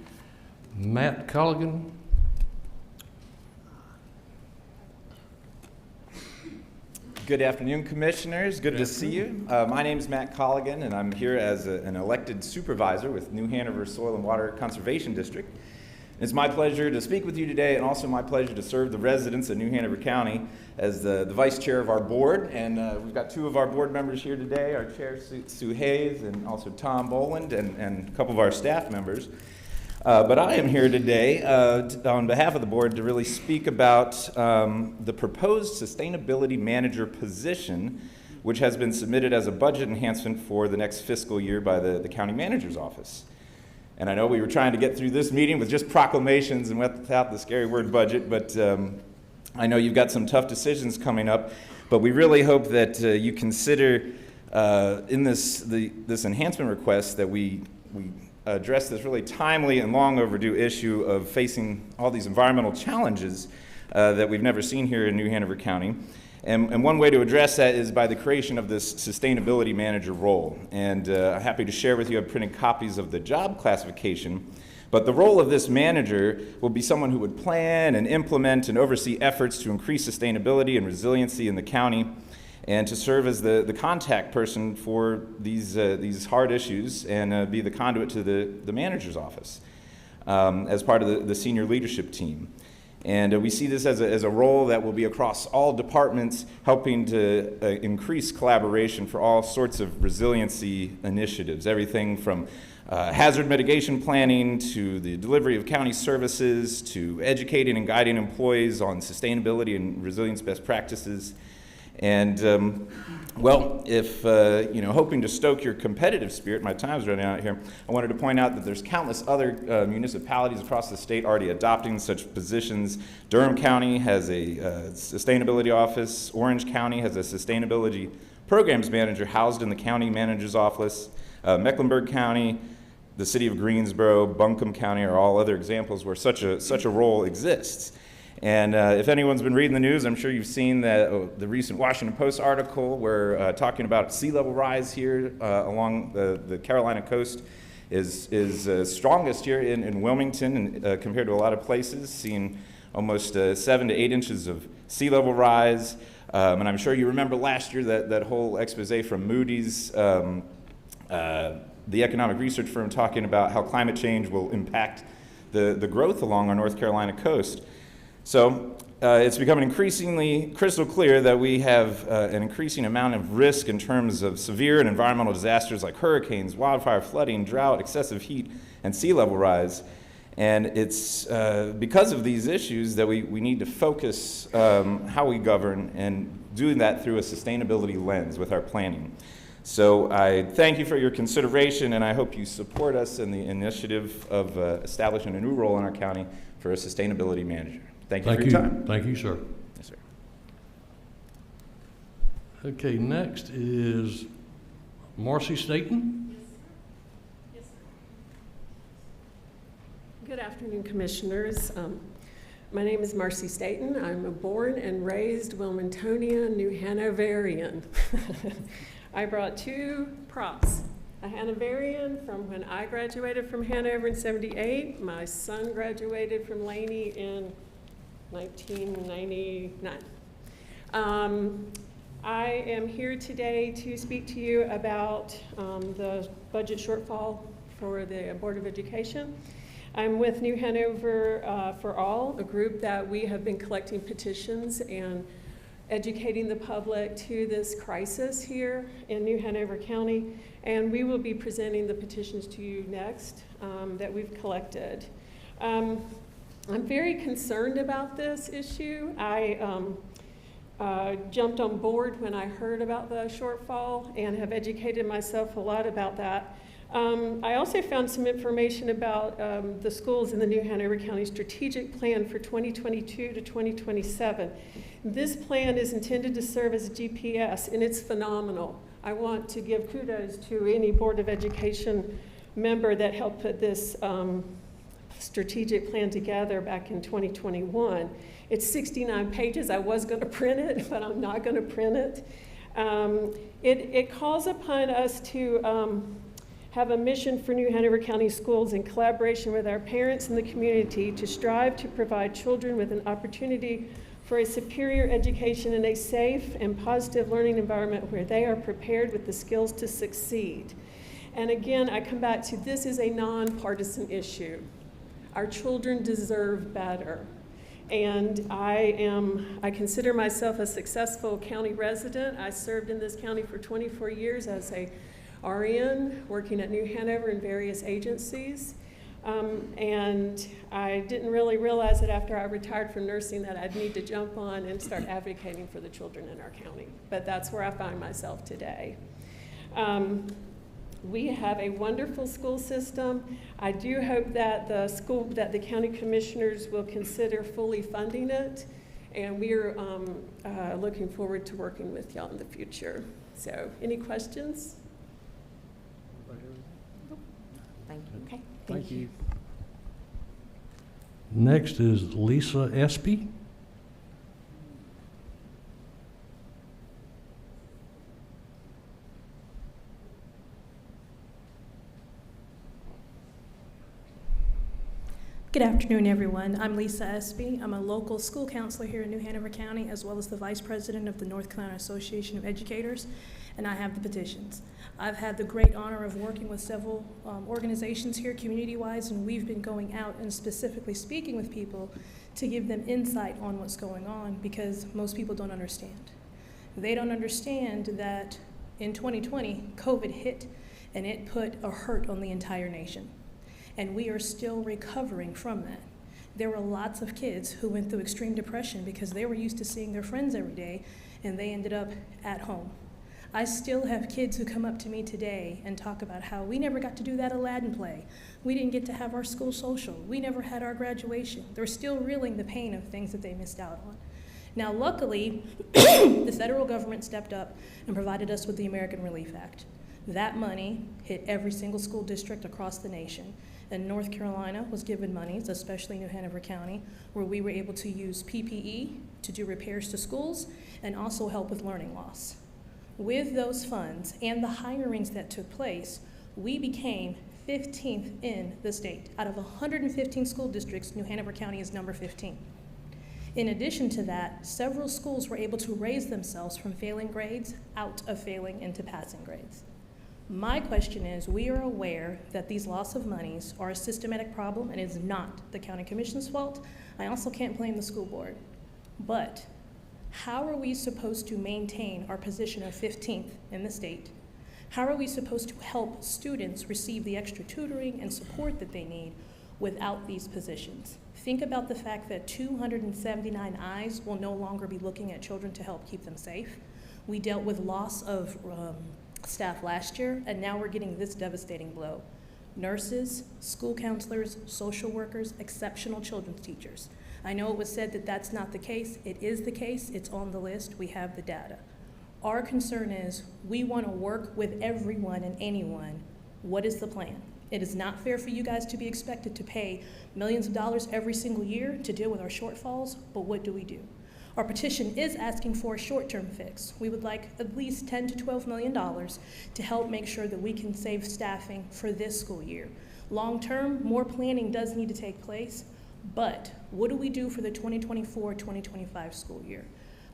Matt Colligan. Good afternoon, Commissioners. Good to see you. My name is Matt Colligan, and I'm here as an elected supervisor with New Hanover Soil and Water Conservation District. It's my pleasure to speak with you today, and also my pleasure to serve the residents of New Hanover County as the vice chair of our board. And we've got 2 of our board members here today, our chair, Sue Hayes, and also Tom Boland, and a couple of our staff members. But I am here today on behalf of the board to really speak about the proposed sustainability manager position, which has been submitted as a budget enhancement for the next fiscal year by the county manager's office. And I know we were trying to get through this meeting with just proclamations and without the scary word budget, but I know you've got some tough decisions coming up, but we really hope that you consider in this enhancement request that we address this really timely and long overdue issue of facing all these environmental challenges that we've never seen here in New Hanover County. And one way to address that is by the creation of this sustainability manager role. And I'm happy to share with you, I've printed copies of the job classification. But the role of this manager will be someone who would plan and implement and oversee efforts to increase sustainability and resiliency in the county, and to serve as the contact person for these hard issues and be the conduit to the manager's office as part of the senior leadership team. And we see this as a role that will be across all departments, helping to increase collaboration for all sorts of resiliency initiatives, everything from hazard mitigation planning to the delivery of county services to educating and guiding employees on sustainability and resilience best practices. And well, if hoping to stoke your competitive spirit, my time's running out here, I wanted to point out that there's countless other municipalities across the state already adopting such positions. Durham County has a sustainability office. Orange County has a sustainability programs manager housed in the county manager's office. Mecklenburg County, the city of Greensboro, Buncombe County are all other examples where such a role exists. And if anyone's been reading the news, I'm sure you've seen that the recent Washington Post article where talking about sea level rise here along the Carolina coast is strongest here in Wilmington and, compared to a lot of places, seeing almost 7 to 8 inches of sea level rise. And I'm sure you remember last year that whole expose from Moody's, the economic research firm, talking about how climate change will impact the growth along our North Carolina coast. So it's becoming increasingly crystal clear that we have an increasing amount of risk in terms of severe and environmental disasters like hurricanes, wildfire, flooding, drought, excessive heat, and sea level rise. And it's because of these issues that we need to focus how we govern, and doing that through a sustainability lens with our planning. So I thank you for your consideration, and I hope you support us in the initiative of establishing a new role in our county for a sustainability manager. Thank you for your time. Thank you, sir. Yes, sir. Okay, next is Marcy Staten. Yes, sir. Good afternoon, Commissioners. My name is Marcy Staten. I'm a born and raised Wilmingtonian, New Hanoverian. I brought 2 props. A Hanoverian from when I graduated from Hanover in '78. My son graduated from Laney in 1999. I am here today to speak to you about the budget shortfall for the Board of Education. I'm with New Hanover for All, a group that we have been collecting petitions and educating the public to this crisis here in New Hanover County. And we will be presenting the petitions to you next that we've collected. I'm very concerned about this issue. I jumped on board when I heard about the shortfall and have educated myself a lot about that. I also found some information about the schools in the New Hanover County Strategic Plan for 2022 to 2027. This plan is intended to serve as a GPS, and it's phenomenal. I want to give kudos to any Board of Education member that helped put this strategic plan together back in 2021. It's 69 pages. I was going to print it, but I'm not going to print it. It calls upon us to have a mission for New Hanover County Schools in collaboration with our parents and the community to strive to provide children with an opportunity for a superior education in a safe and positive learning environment where they are prepared with the skills to succeed. And again, I come back to this is a nonpartisan issue. Our children deserve better. And I consider myself a successful county resident. I served in this county for 24 years as a RN, working at New Hanover in various agencies. And I didn't really realize that after I retired from nursing that I'd need to jump on and start advocating for the children in our county. But that's where I find myself today. We have a wonderful school system. I do hope that the county commissioners will consider fully funding it, and we're looking forward to working with y'all in the future. So, any questions? Thank you. Okay. Thank you. Next is Lisa Espy. Good afternoon, everyone. I'm Lisa Espy. I'm a local school counselor here in New Hanover County, as well as the vice president of the North Carolina Association of Educators, and I have the petitions. I've had the great honor of working with several organizations here community-wise, and we've been going out and specifically speaking with people to give them insight on what's going on, because most people don't understand. They don't understand that in 2020, COVID hit, and it put a hurt on the entire nation. And we are still recovering from that. There were lots of kids who went through extreme depression because they were used to seeing their friends every day, and they ended up at home. I still have kids who come up to me today and talk about how we never got to do that Aladdin play. We didn't get to have our school social. We never had our graduation. They're still reeling the pain of things that they missed out on. Now, luckily, the federal government stepped up and provided us with the American Relief Act. That money hit every single school district across the nation. And North Carolina was given monies, especially New Hanover County, where we were able to use PPE to do repairs to schools and also help with learning loss. With those funds and the hirings that took place, we became 15th in the state. Out of 115 school districts, New Hanover County is number 15. In addition to that, several schools were able to raise themselves from failing grades out of failing into passing grades. My question is, we are aware that these loss of monies are a systematic problem and is not the county commission's fault. I also can't blame the school board. But how are we supposed to maintain our position of 15th in the state? How are we supposed to help students receive the extra tutoring and support that they need without these positions? Think about the fact that 279 eyes will no longer be looking at children to help keep them safe. We dealt with loss of staff last year, and now we're getting this devastating blow. Nurses, school counselors, social workers, exceptional children's teachers. I know it was said that that's not the case. It is the case. It's on the list. We have the data. Our concern is we want to work with everyone and anyone. What is the plan? It is not fair for you guys to be expected to pay millions of dollars every single year to deal with our shortfalls, but what do we do? Our petition is asking for a short-term fix. We would like at least $10 to $12 million to help make sure that we can save staffing for this school year. Long-term, more planning does need to take place, but what do we do for the 2024-2025 school year?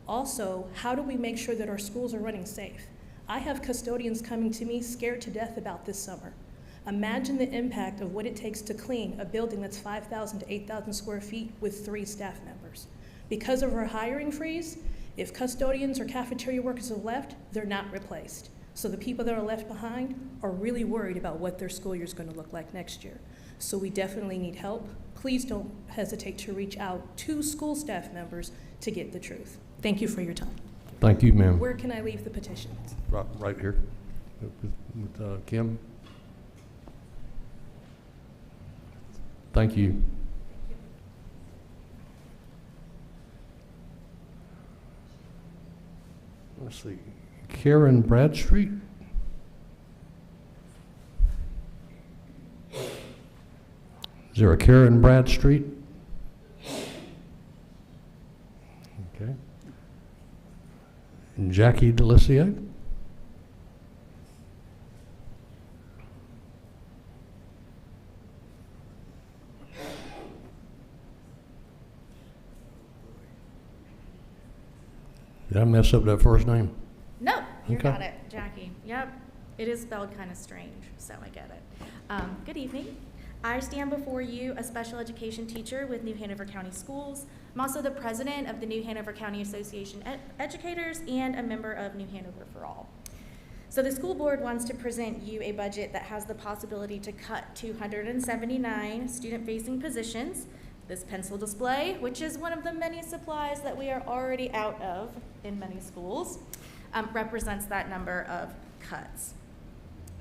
Also, how do we make sure that our schools are running safe? I have custodians coming to me scared to death about this summer. Imagine the impact of what it takes to clean a building that's 5,000 to 8,000 square feet with 3 staff members. Because of our hiring freeze, if custodians or cafeteria workers have left, they're not replaced. So the people that are left behind are really worried about what their school year is going to look like next year. So we definitely need help. Please don't hesitate to reach out to school staff members to get the truth. Thank you for your time. Thank you, ma'am. Where can I leave the petitions? Right here with Kim. Thank you. Let's see, Karen Bradstreet. Is there a Karen Bradstreet? Okay. And Jackie Delicio. Did I mess up that first name? No, you Okay. got it, Jackie. Yep, it is spelled kind of strange, so I get it. Good evening. I stand before you, a special education teacher with New Hanover County Schools. I'm also the president of the New Hanover County Association Educators and a member of New Hanover for All. So the school board wants to present you a budget that has the possibility to cut 279 student-facing positions. This pencil display, which is one of the many supplies that we are already out of in many schools, represents that number of cuts.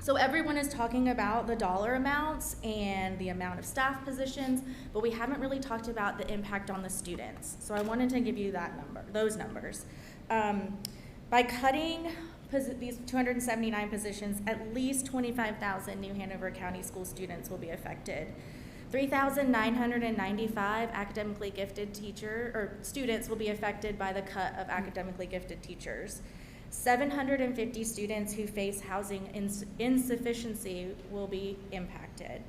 So everyone is talking about the dollar amounts and the amount of staff positions, but we haven't really talked about the impact on the students. So I wanted to give you those numbers. By cutting these 279 positions, at least 25,000 New Hanover County school students will be affected. 3,995 academically gifted students will be affected by the cut of academically gifted teachers. 750 students who face housing insufficiency will be impacted.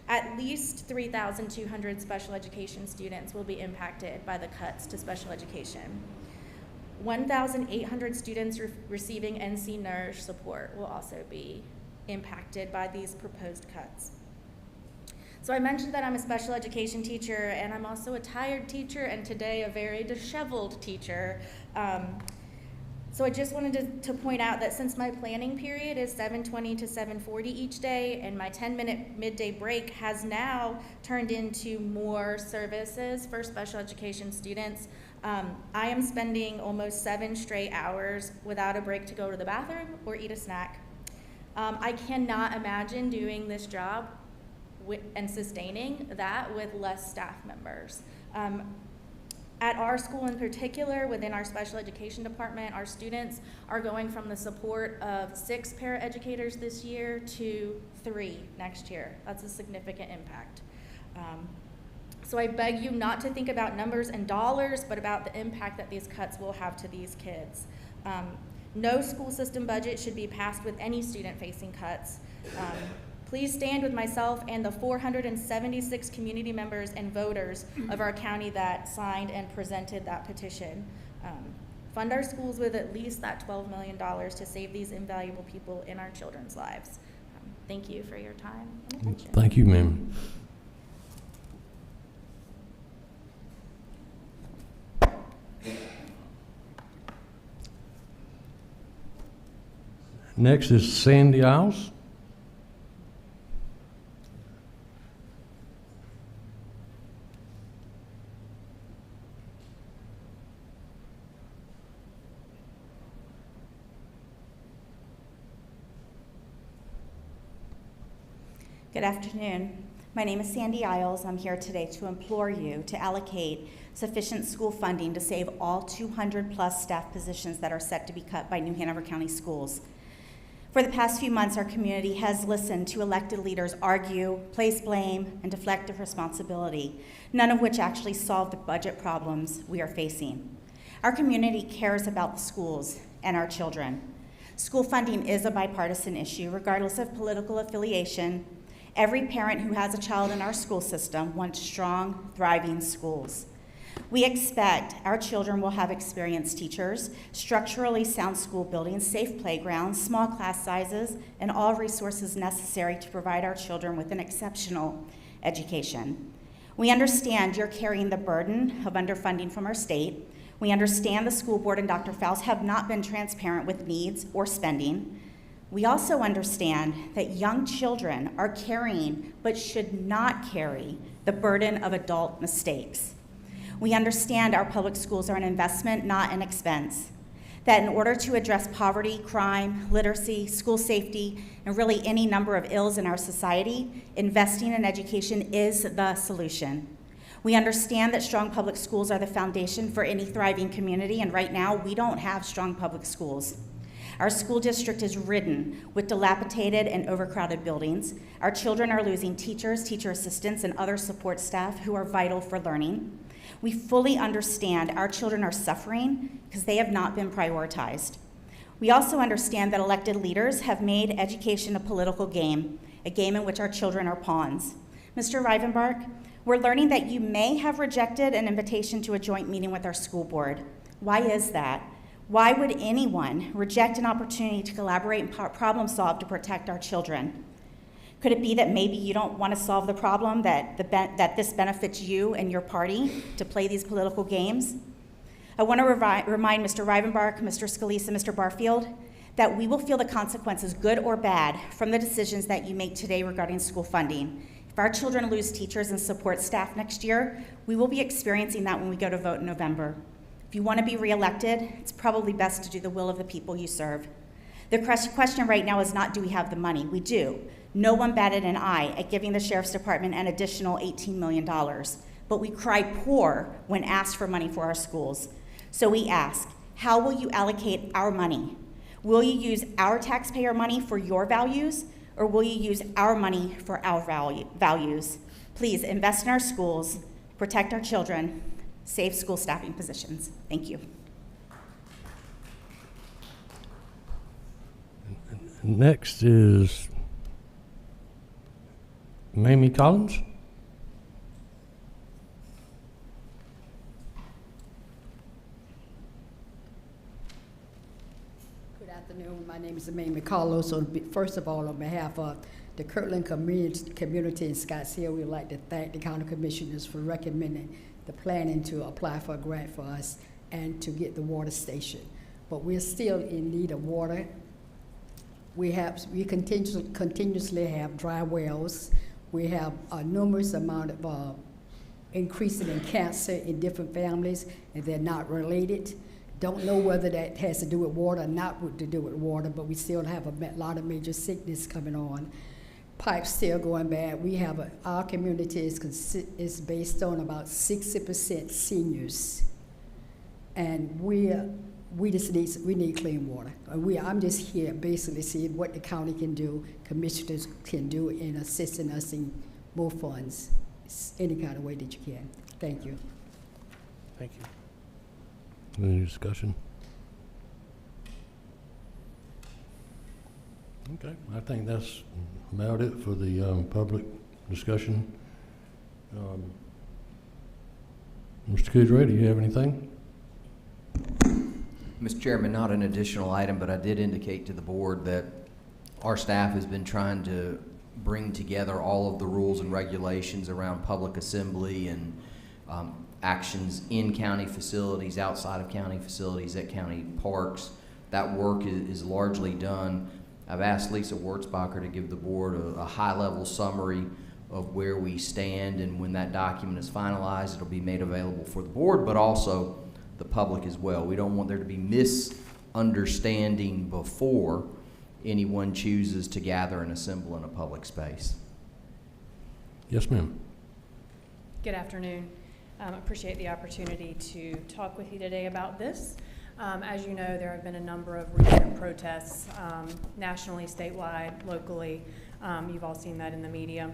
At least 3,200 special education students will be impacted by the cuts to special education. 1,800 students receiving NC Nourish support will also be impacted by these proposed cuts. So I mentioned that I'm a special education teacher, and I'm also a tired teacher, and today a very disheveled teacher. So I just wanted to point out that since my planning period is 7:20 to 7:40 each day, and my 10-minute midday break has now turned into more services for special education students, I am spending almost 7 straight hours without a break to go to the bathroom or eat a snack. I cannot imagine doing this job and sustaining that with less staff members. At our school in particular, within our special education department, our students are going from the support of 6 paraeducators this year to 3 next year. That's a significant impact. So I beg you not to think about numbers and dollars, but about the impact that these cuts will have to these kids. No school system budget should be passed with any student-facing cuts. Please stand with myself and the 476 community members and voters of our county that signed and presented that petition. Fund our schools with at least that $12 million to save these invaluable people in our children's lives. Thank you for your time and attention. Thank you, ma'am. Next is Sandy Isles. Good afternoon. My name is Sandy Isles. I'm here today to implore you to allocate sufficient school funding to save all 200+ staff positions that are set to be cut by New Hanover County Schools. For the past few months, our community has listened to elected leaders argue, place blame, and deflect responsibility, none of which actually solve the budget problems we are facing. Our community cares about the schools and our children. School funding is a bipartisan issue, regardless of political affiliation. Every parent who has a child in our school system wants strong, thriving schools. We expect our children will have experienced teachers, structurally sound school buildings, safe playgrounds, small class sizes, and all resources necessary to provide our children with an exceptional education. We understand you're carrying the burden of underfunding from our state. We understand the school board and Dr. Fouls have not been transparent with needs or spending. We also understand that young children are carrying, but should not carry, the burden of adult mistakes. We understand our public schools are an investment, not an expense. That in order to address poverty, crime, literacy, school safety, and really any number of ills in our society, investing in education is the solution. We understand that strong public schools are the foundation for any thriving community, and right now we don't have strong public schools. Our school district is ridden with dilapidated and overcrowded buildings. Our children are losing teachers, teacher assistants, and other support staff who are vital for learning. We fully understand our children are suffering because they have not been prioritized. We also understand that elected leaders have made education a political game, a game in which our children are pawns. Mr. Rivenbark, we're learning that you may have rejected an invitation to a joint meeting with our school board. Why is that? Why would anyone reject an opportunity to collaborate and problem solve to protect our children? Could it be that maybe you don't want to solve the problem, that this benefits you and your party to play these political games? I want to remind Mr. Rivenbark, Mr. Scalise, and Mr. Barfield that we will feel the consequences, good or bad, from the decisions that you make today regarding school funding. If our children lose teachers and support staff next year, we will be experiencing that when we go to vote in November. If you want to be reelected, it's probably best to do the will of the people you serve. The question right now is not, do we have the money? We do. No one batted an eye at giving the Sheriff's Department an additional $18 million, but we cry poor when asked for money for our schools. So we ask, how will you allocate our money? Will you use our taxpayer money for your values, or will you use our money for our values? Please invest in our schools, protect our children, save school staffing positions. Thank you. Next is Mamie Collins. Good afternoon. My name is Mamie Carlos. So first of all, on behalf of the Kirtland community in Scotts Hill, we would like to thank the county commissioners for recommending the planning to apply for a grant for us and to get the water station. But we're still in need of water. We continuously have dry wells. We have a numerous amount of increasing in cancer in different families, and they're not related. Don't know whether that has to do with water or not to do with water, but we still have a lot of major sickness coming on. Pipes still going bad. We have our community is based on about 60% seniors, and we need clean water. I'm just here basically seeing what the county can do, commissioners can do in assisting us in more funds, any kind of way that you can. Thank you. Thank you. Any discussion? Okay, I think that's about it for the public discussion. Mr. Kudrow, do you have anything? Mr. Chairman, not an additional item, but I did indicate to the board that our staff has been trying to bring together all of the rules and regulations around public assembly and actions in county facilities, outside of county facilities, at county parks. That work is largely done. I've asked Lisa Wurzbacher to give the board a high-level summary of where we stand, and when that document is finalized, it'll be made available for the board, but also the public as well. We don't want there to be misunderstanding before anyone chooses to gather and assemble in a public space. Yes, ma'am. Good afternoon. Appreciate the opportunity to talk with you today about this. As you know, there have been a number of recent protests nationally, statewide, locally. You've all seen that in the media.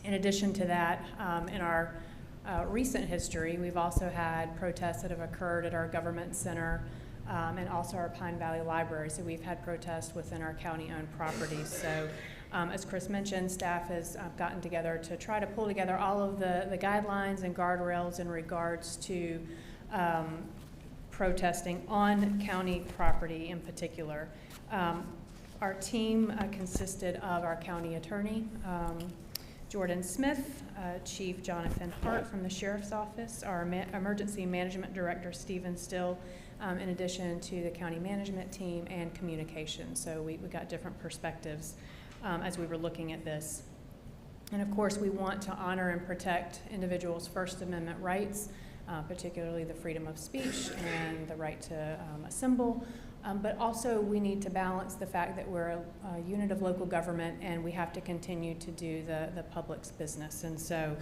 In addition to that, in our recent history, we've also had protests that have occurred at our government center and also our Pine Valley Library. So we've had protests within our county-owned properties. So as Chris mentioned, staff has gotten together to try to pull together all of the guidelines and guardrails in regards to protesting on county property in particular. Our team consisted of our county attorney, Jordan Smith, Chief Jonathan Hart from the Sheriff's Office, our Emergency Management Director, Stephen Still, in addition to the county management team and communications. So we got different perspectives as we were looking at this. And of course, we want to honor and protect individuals' First Amendment rights, particularly the freedom of speech and the right to assemble. But also we need to balance the fact that we're a unit of local government and we have to continue to do the public's business. And so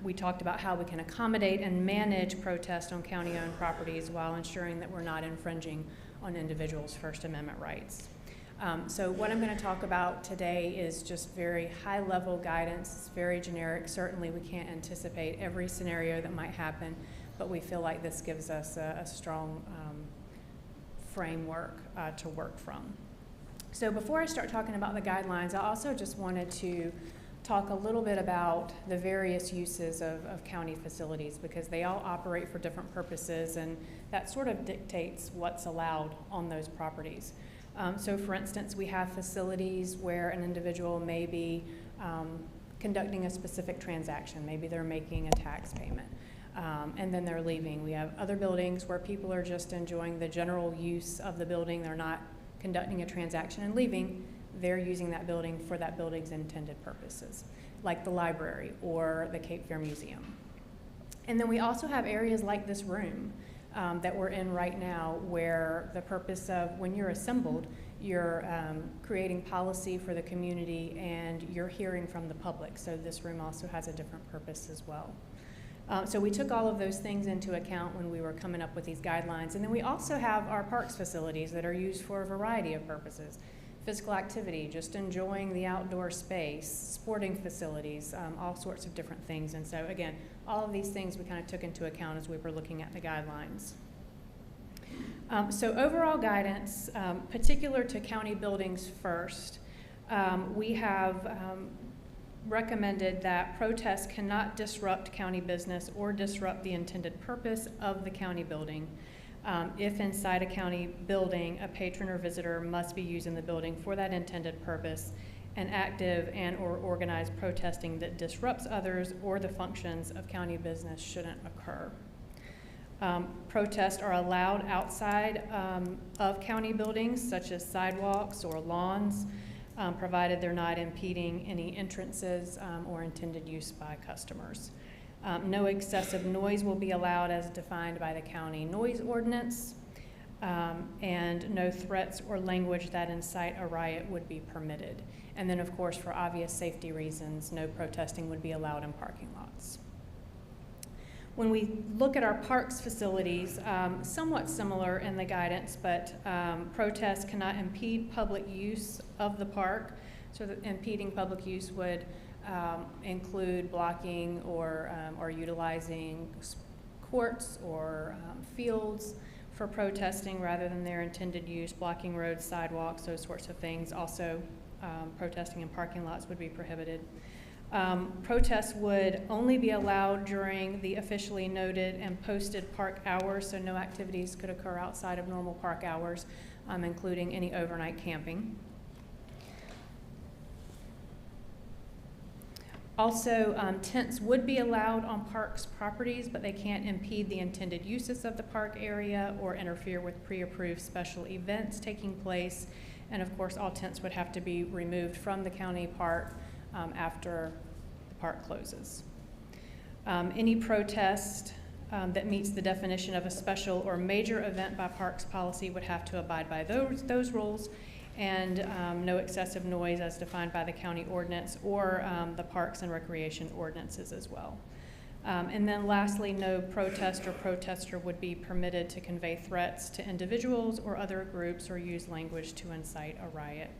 we talked about how we can accommodate and manage protest on county-owned properties while ensuring that we're not infringing on individuals' First Amendment rights. So what I'm going to talk about today is just very high-level guidance. It's very generic. Certainly we can't anticipate every scenario that might happen, but we feel like this gives us a strong framework to work from. So before I start talking about the guidelines, I also just wanted to talk a little bit about the various uses of county facilities, because they all operate for different purposes, and that sort of dictates what's allowed on those properties. So for instance, we have facilities where an individual may be conducting a specific transaction. Maybe they're making a tax payment. And then they're leaving. We have other buildings where people are just enjoying the general use of the building. They're not conducting a transaction and leaving, they're using that building for that building's intended purposes, like the library or the Cape Fear Museum. And then we also have areas like this room that we're in right now, where the purpose of, when you're assembled, you're creating policy for the community and you're hearing from the public. So this room also has a different purpose as well. So we took all of those things into account when we were coming up with these guidelines. And then we also have our parks facilities that are used for a variety of purposes. Physical activity, just enjoying the outdoor space, sporting facilities, all sorts of different things. And so again, all of these things we kind of took into account as we were looking at the guidelines. So overall guidance, particular to county buildings first, we have recommended that protests cannot disrupt county business or disrupt the intended purpose of the county building. If inside a county building, a patron or visitor must be using the building for that intended purpose, and active and or organized protesting that disrupts others or the functions of county business shouldn't occur. Protests are allowed outside of county buildings, such as sidewalks or lawns, provided they're not impeding any entrances or intended use by customers. No excessive noise will be allowed as defined by the county noise ordinance, and no threats or language that incite a riot would be permitted. And then, of course, for obvious safety reasons, no protesting would be allowed in parking lots. When we look at our parks facilities, somewhat similar in the guidance, but protests cannot impede public use of the park. So that impeding public use would include blocking or utilizing courts or fields for protesting rather than their intended use, blocking roads, sidewalks, those sorts of things. Also, protesting in parking lots would be prohibited. Protests would only be allowed during the officially noted and posted park hours, so no activities could occur outside of normal park hours, including any overnight camping. Also, tents would be allowed on parks properties, but they can't impede the intended uses of the park area or interfere with pre-approved special events taking place. And of course, all tents would have to be removed from the county park after the park closes. Any protest that meets the definition of a special or major event by parks policy would have to abide by those rules, and no excessive noise as defined by the county ordinance or the parks and recreation ordinances as well. And then lastly, no protest or protester would be permitted to convey threats to individuals or other groups or use language to incite a riot.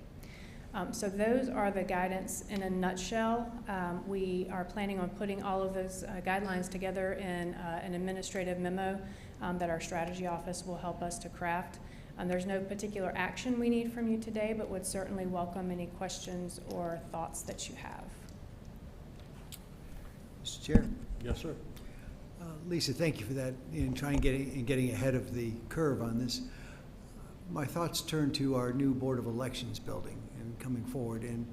So those are the guidance in a nutshell. We are planning on putting all of those guidelines together in an administrative memo that our strategy office will help us to craft. There's no particular action we need from you today, but would certainly welcome any questions or thoughts that you have. Mr. Chair. Yes, sir. Lisa, thank you for that in getting ahead of the curve on this. My thoughts turn to our new Board of Elections building and coming forward, and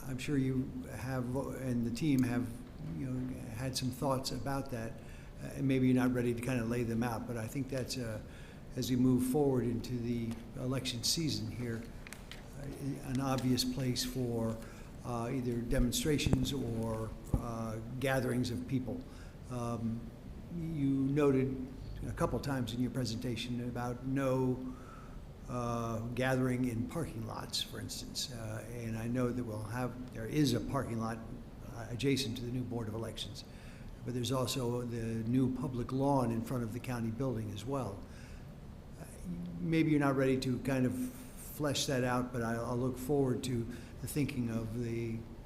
I'm sure you have and the team have had some thoughts about that, and maybe you're not ready to kind of lay them out, but I think that's as we move forward into the election season here, an obvious place for either demonstrations or gatherings of people. You noted a couple times in your presentation about no gathering in parking lots, for instance, and I know that there is a parking lot adjacent to the new Board of Elections, but there's also the new public lawn in front of the county building as well. Maybe you're not ready to kind of flesh that out, but I'll look forward to the thinking of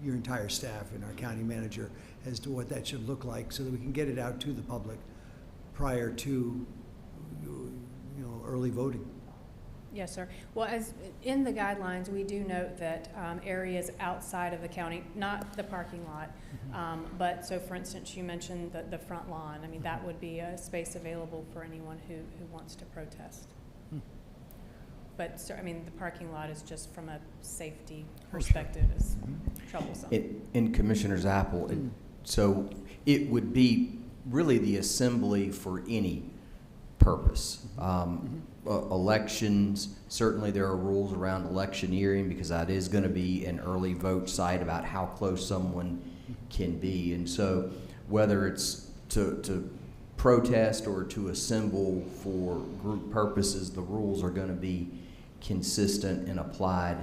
your entire staff and our county manager as to what that should look like, so that we can get it out to the public prior to early voting. Yes, sir. Well, as in the guidelines, we do note that areas outside of the county, not the parking lot, but so for instance, you mentioned the front lawn. I mean, that would be a space available for anyone who wants to protest. But so, I mean, the parking lot is just from a safety perspective is troublesome. In Commissioner's Apple, so it would be really the assembly for any purpose. elections. Certainly there are rules around electioneering because that is going to be an early vote site about how close someone can be. And so whether it's to protest or to assemble for group purposes, the rules are going to be consistent and applied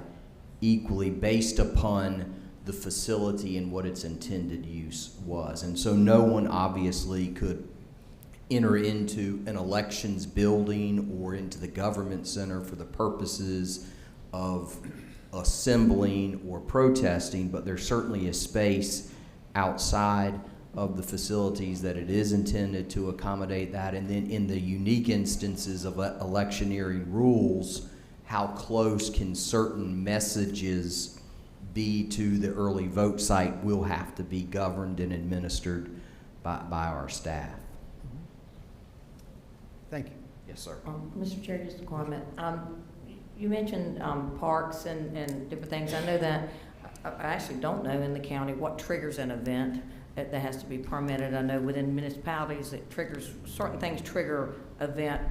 equally based upon the facility and what its intended use was. And so no one obviously could enter into an elections building or into the government center for the purposes of assembling or protesting, but there certainly is space outside of the facilities that it is intended to accommodate that. And then in the unique instances of electioneering rules, how close can certain messages be to the early vote site will have to be governed and administered by our staff. Thank you. Yes, sir. Mr. Chair, just a comment. You mentioned parks and different things. I know that, I actually don't know in the county what triggers an event that has to be permitted. I know within municipalities it triggers, certain things trigger event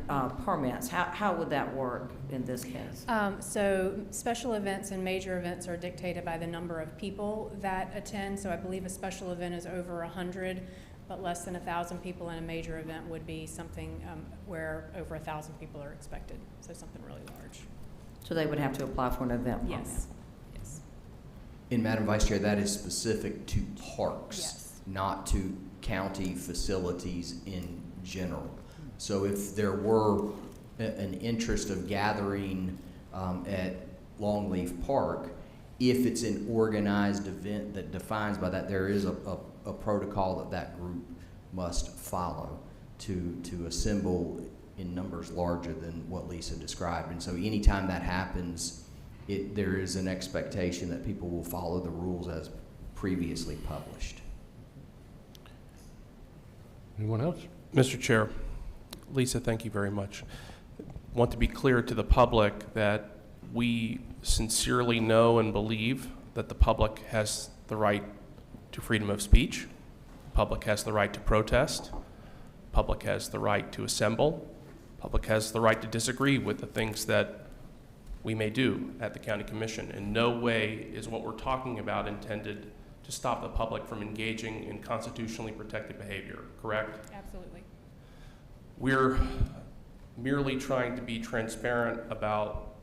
permits. How would that work in this case? So special events and major events are dictated by the number of people that attend. So I believe a special event is over 100, but less than 1,000 people in a major event would be something where over 1,000 people are expected. So something really large. So they would have to apply for an event permit? Yes. Yes. And Madam Vice Chair, that is specific to parks, Yes. not to county facilities in general. So if there were an interest of gathering at Longleaf Park, if it's an organized event that defines by that, there is a protocol that group must follow to assemble in numbers larger than what Lisa described. And so anytime that happens, there is an expectation that people will follow the rules as previously published. Anyone else? Mr. Chair, Lisa, thank you very much. Want to be clear to the public that we sincerely know and believe that the public has the right to freedom of speech. The public has the right to protest. The public has the right to assemble. The public has the right to disagree with the things that we may do at the County Commission. In no way is what we're talking about intended to stop the public from engaging in constitutionally protected behavior, correct? Absolutely. We're merely trying to be transparent about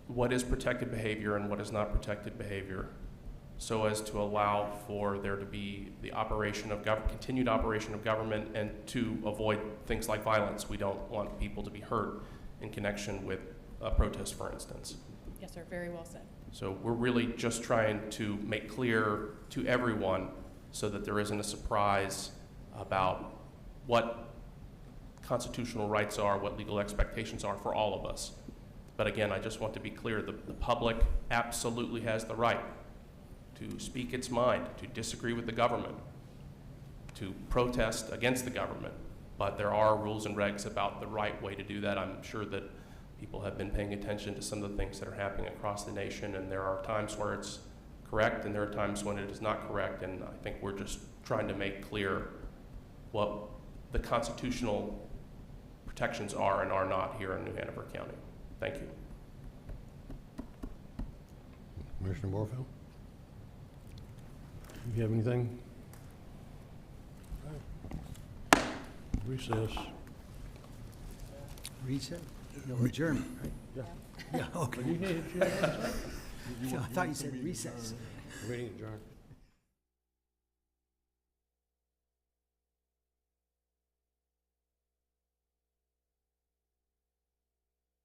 what is protected behavior and what is not protected behavior, so as to allow for there to be the operation of continued operation of government and to avoid things like violence. We don't want people to be hurt in connection with a protest, for instance. Yes, sir. Very well said. So we're really just trying to make clear to everyone so that there isn't a surprise about what constitutional rights are, what legal expectations are for all of us. But again, I just want to be clear, the public absolutely has the right to speak its mind, to disagree with the government, to protest against the government. But there are rules and regs about the right way to do that. I'm sure that people have been paying attention to some of the things that are happening across the nation, and there are times where it's correct and there are times when it is not correct, and I think we're just trying to make clear what the constitutional protections are and are not here in New Hanover County. Thank you. Commissioner Barfield? Do you have anything? Recess. Recess? No, adjournment, right? Yeah. Yeah, okay. You need to- I thought you said recess. Meeting adjourned.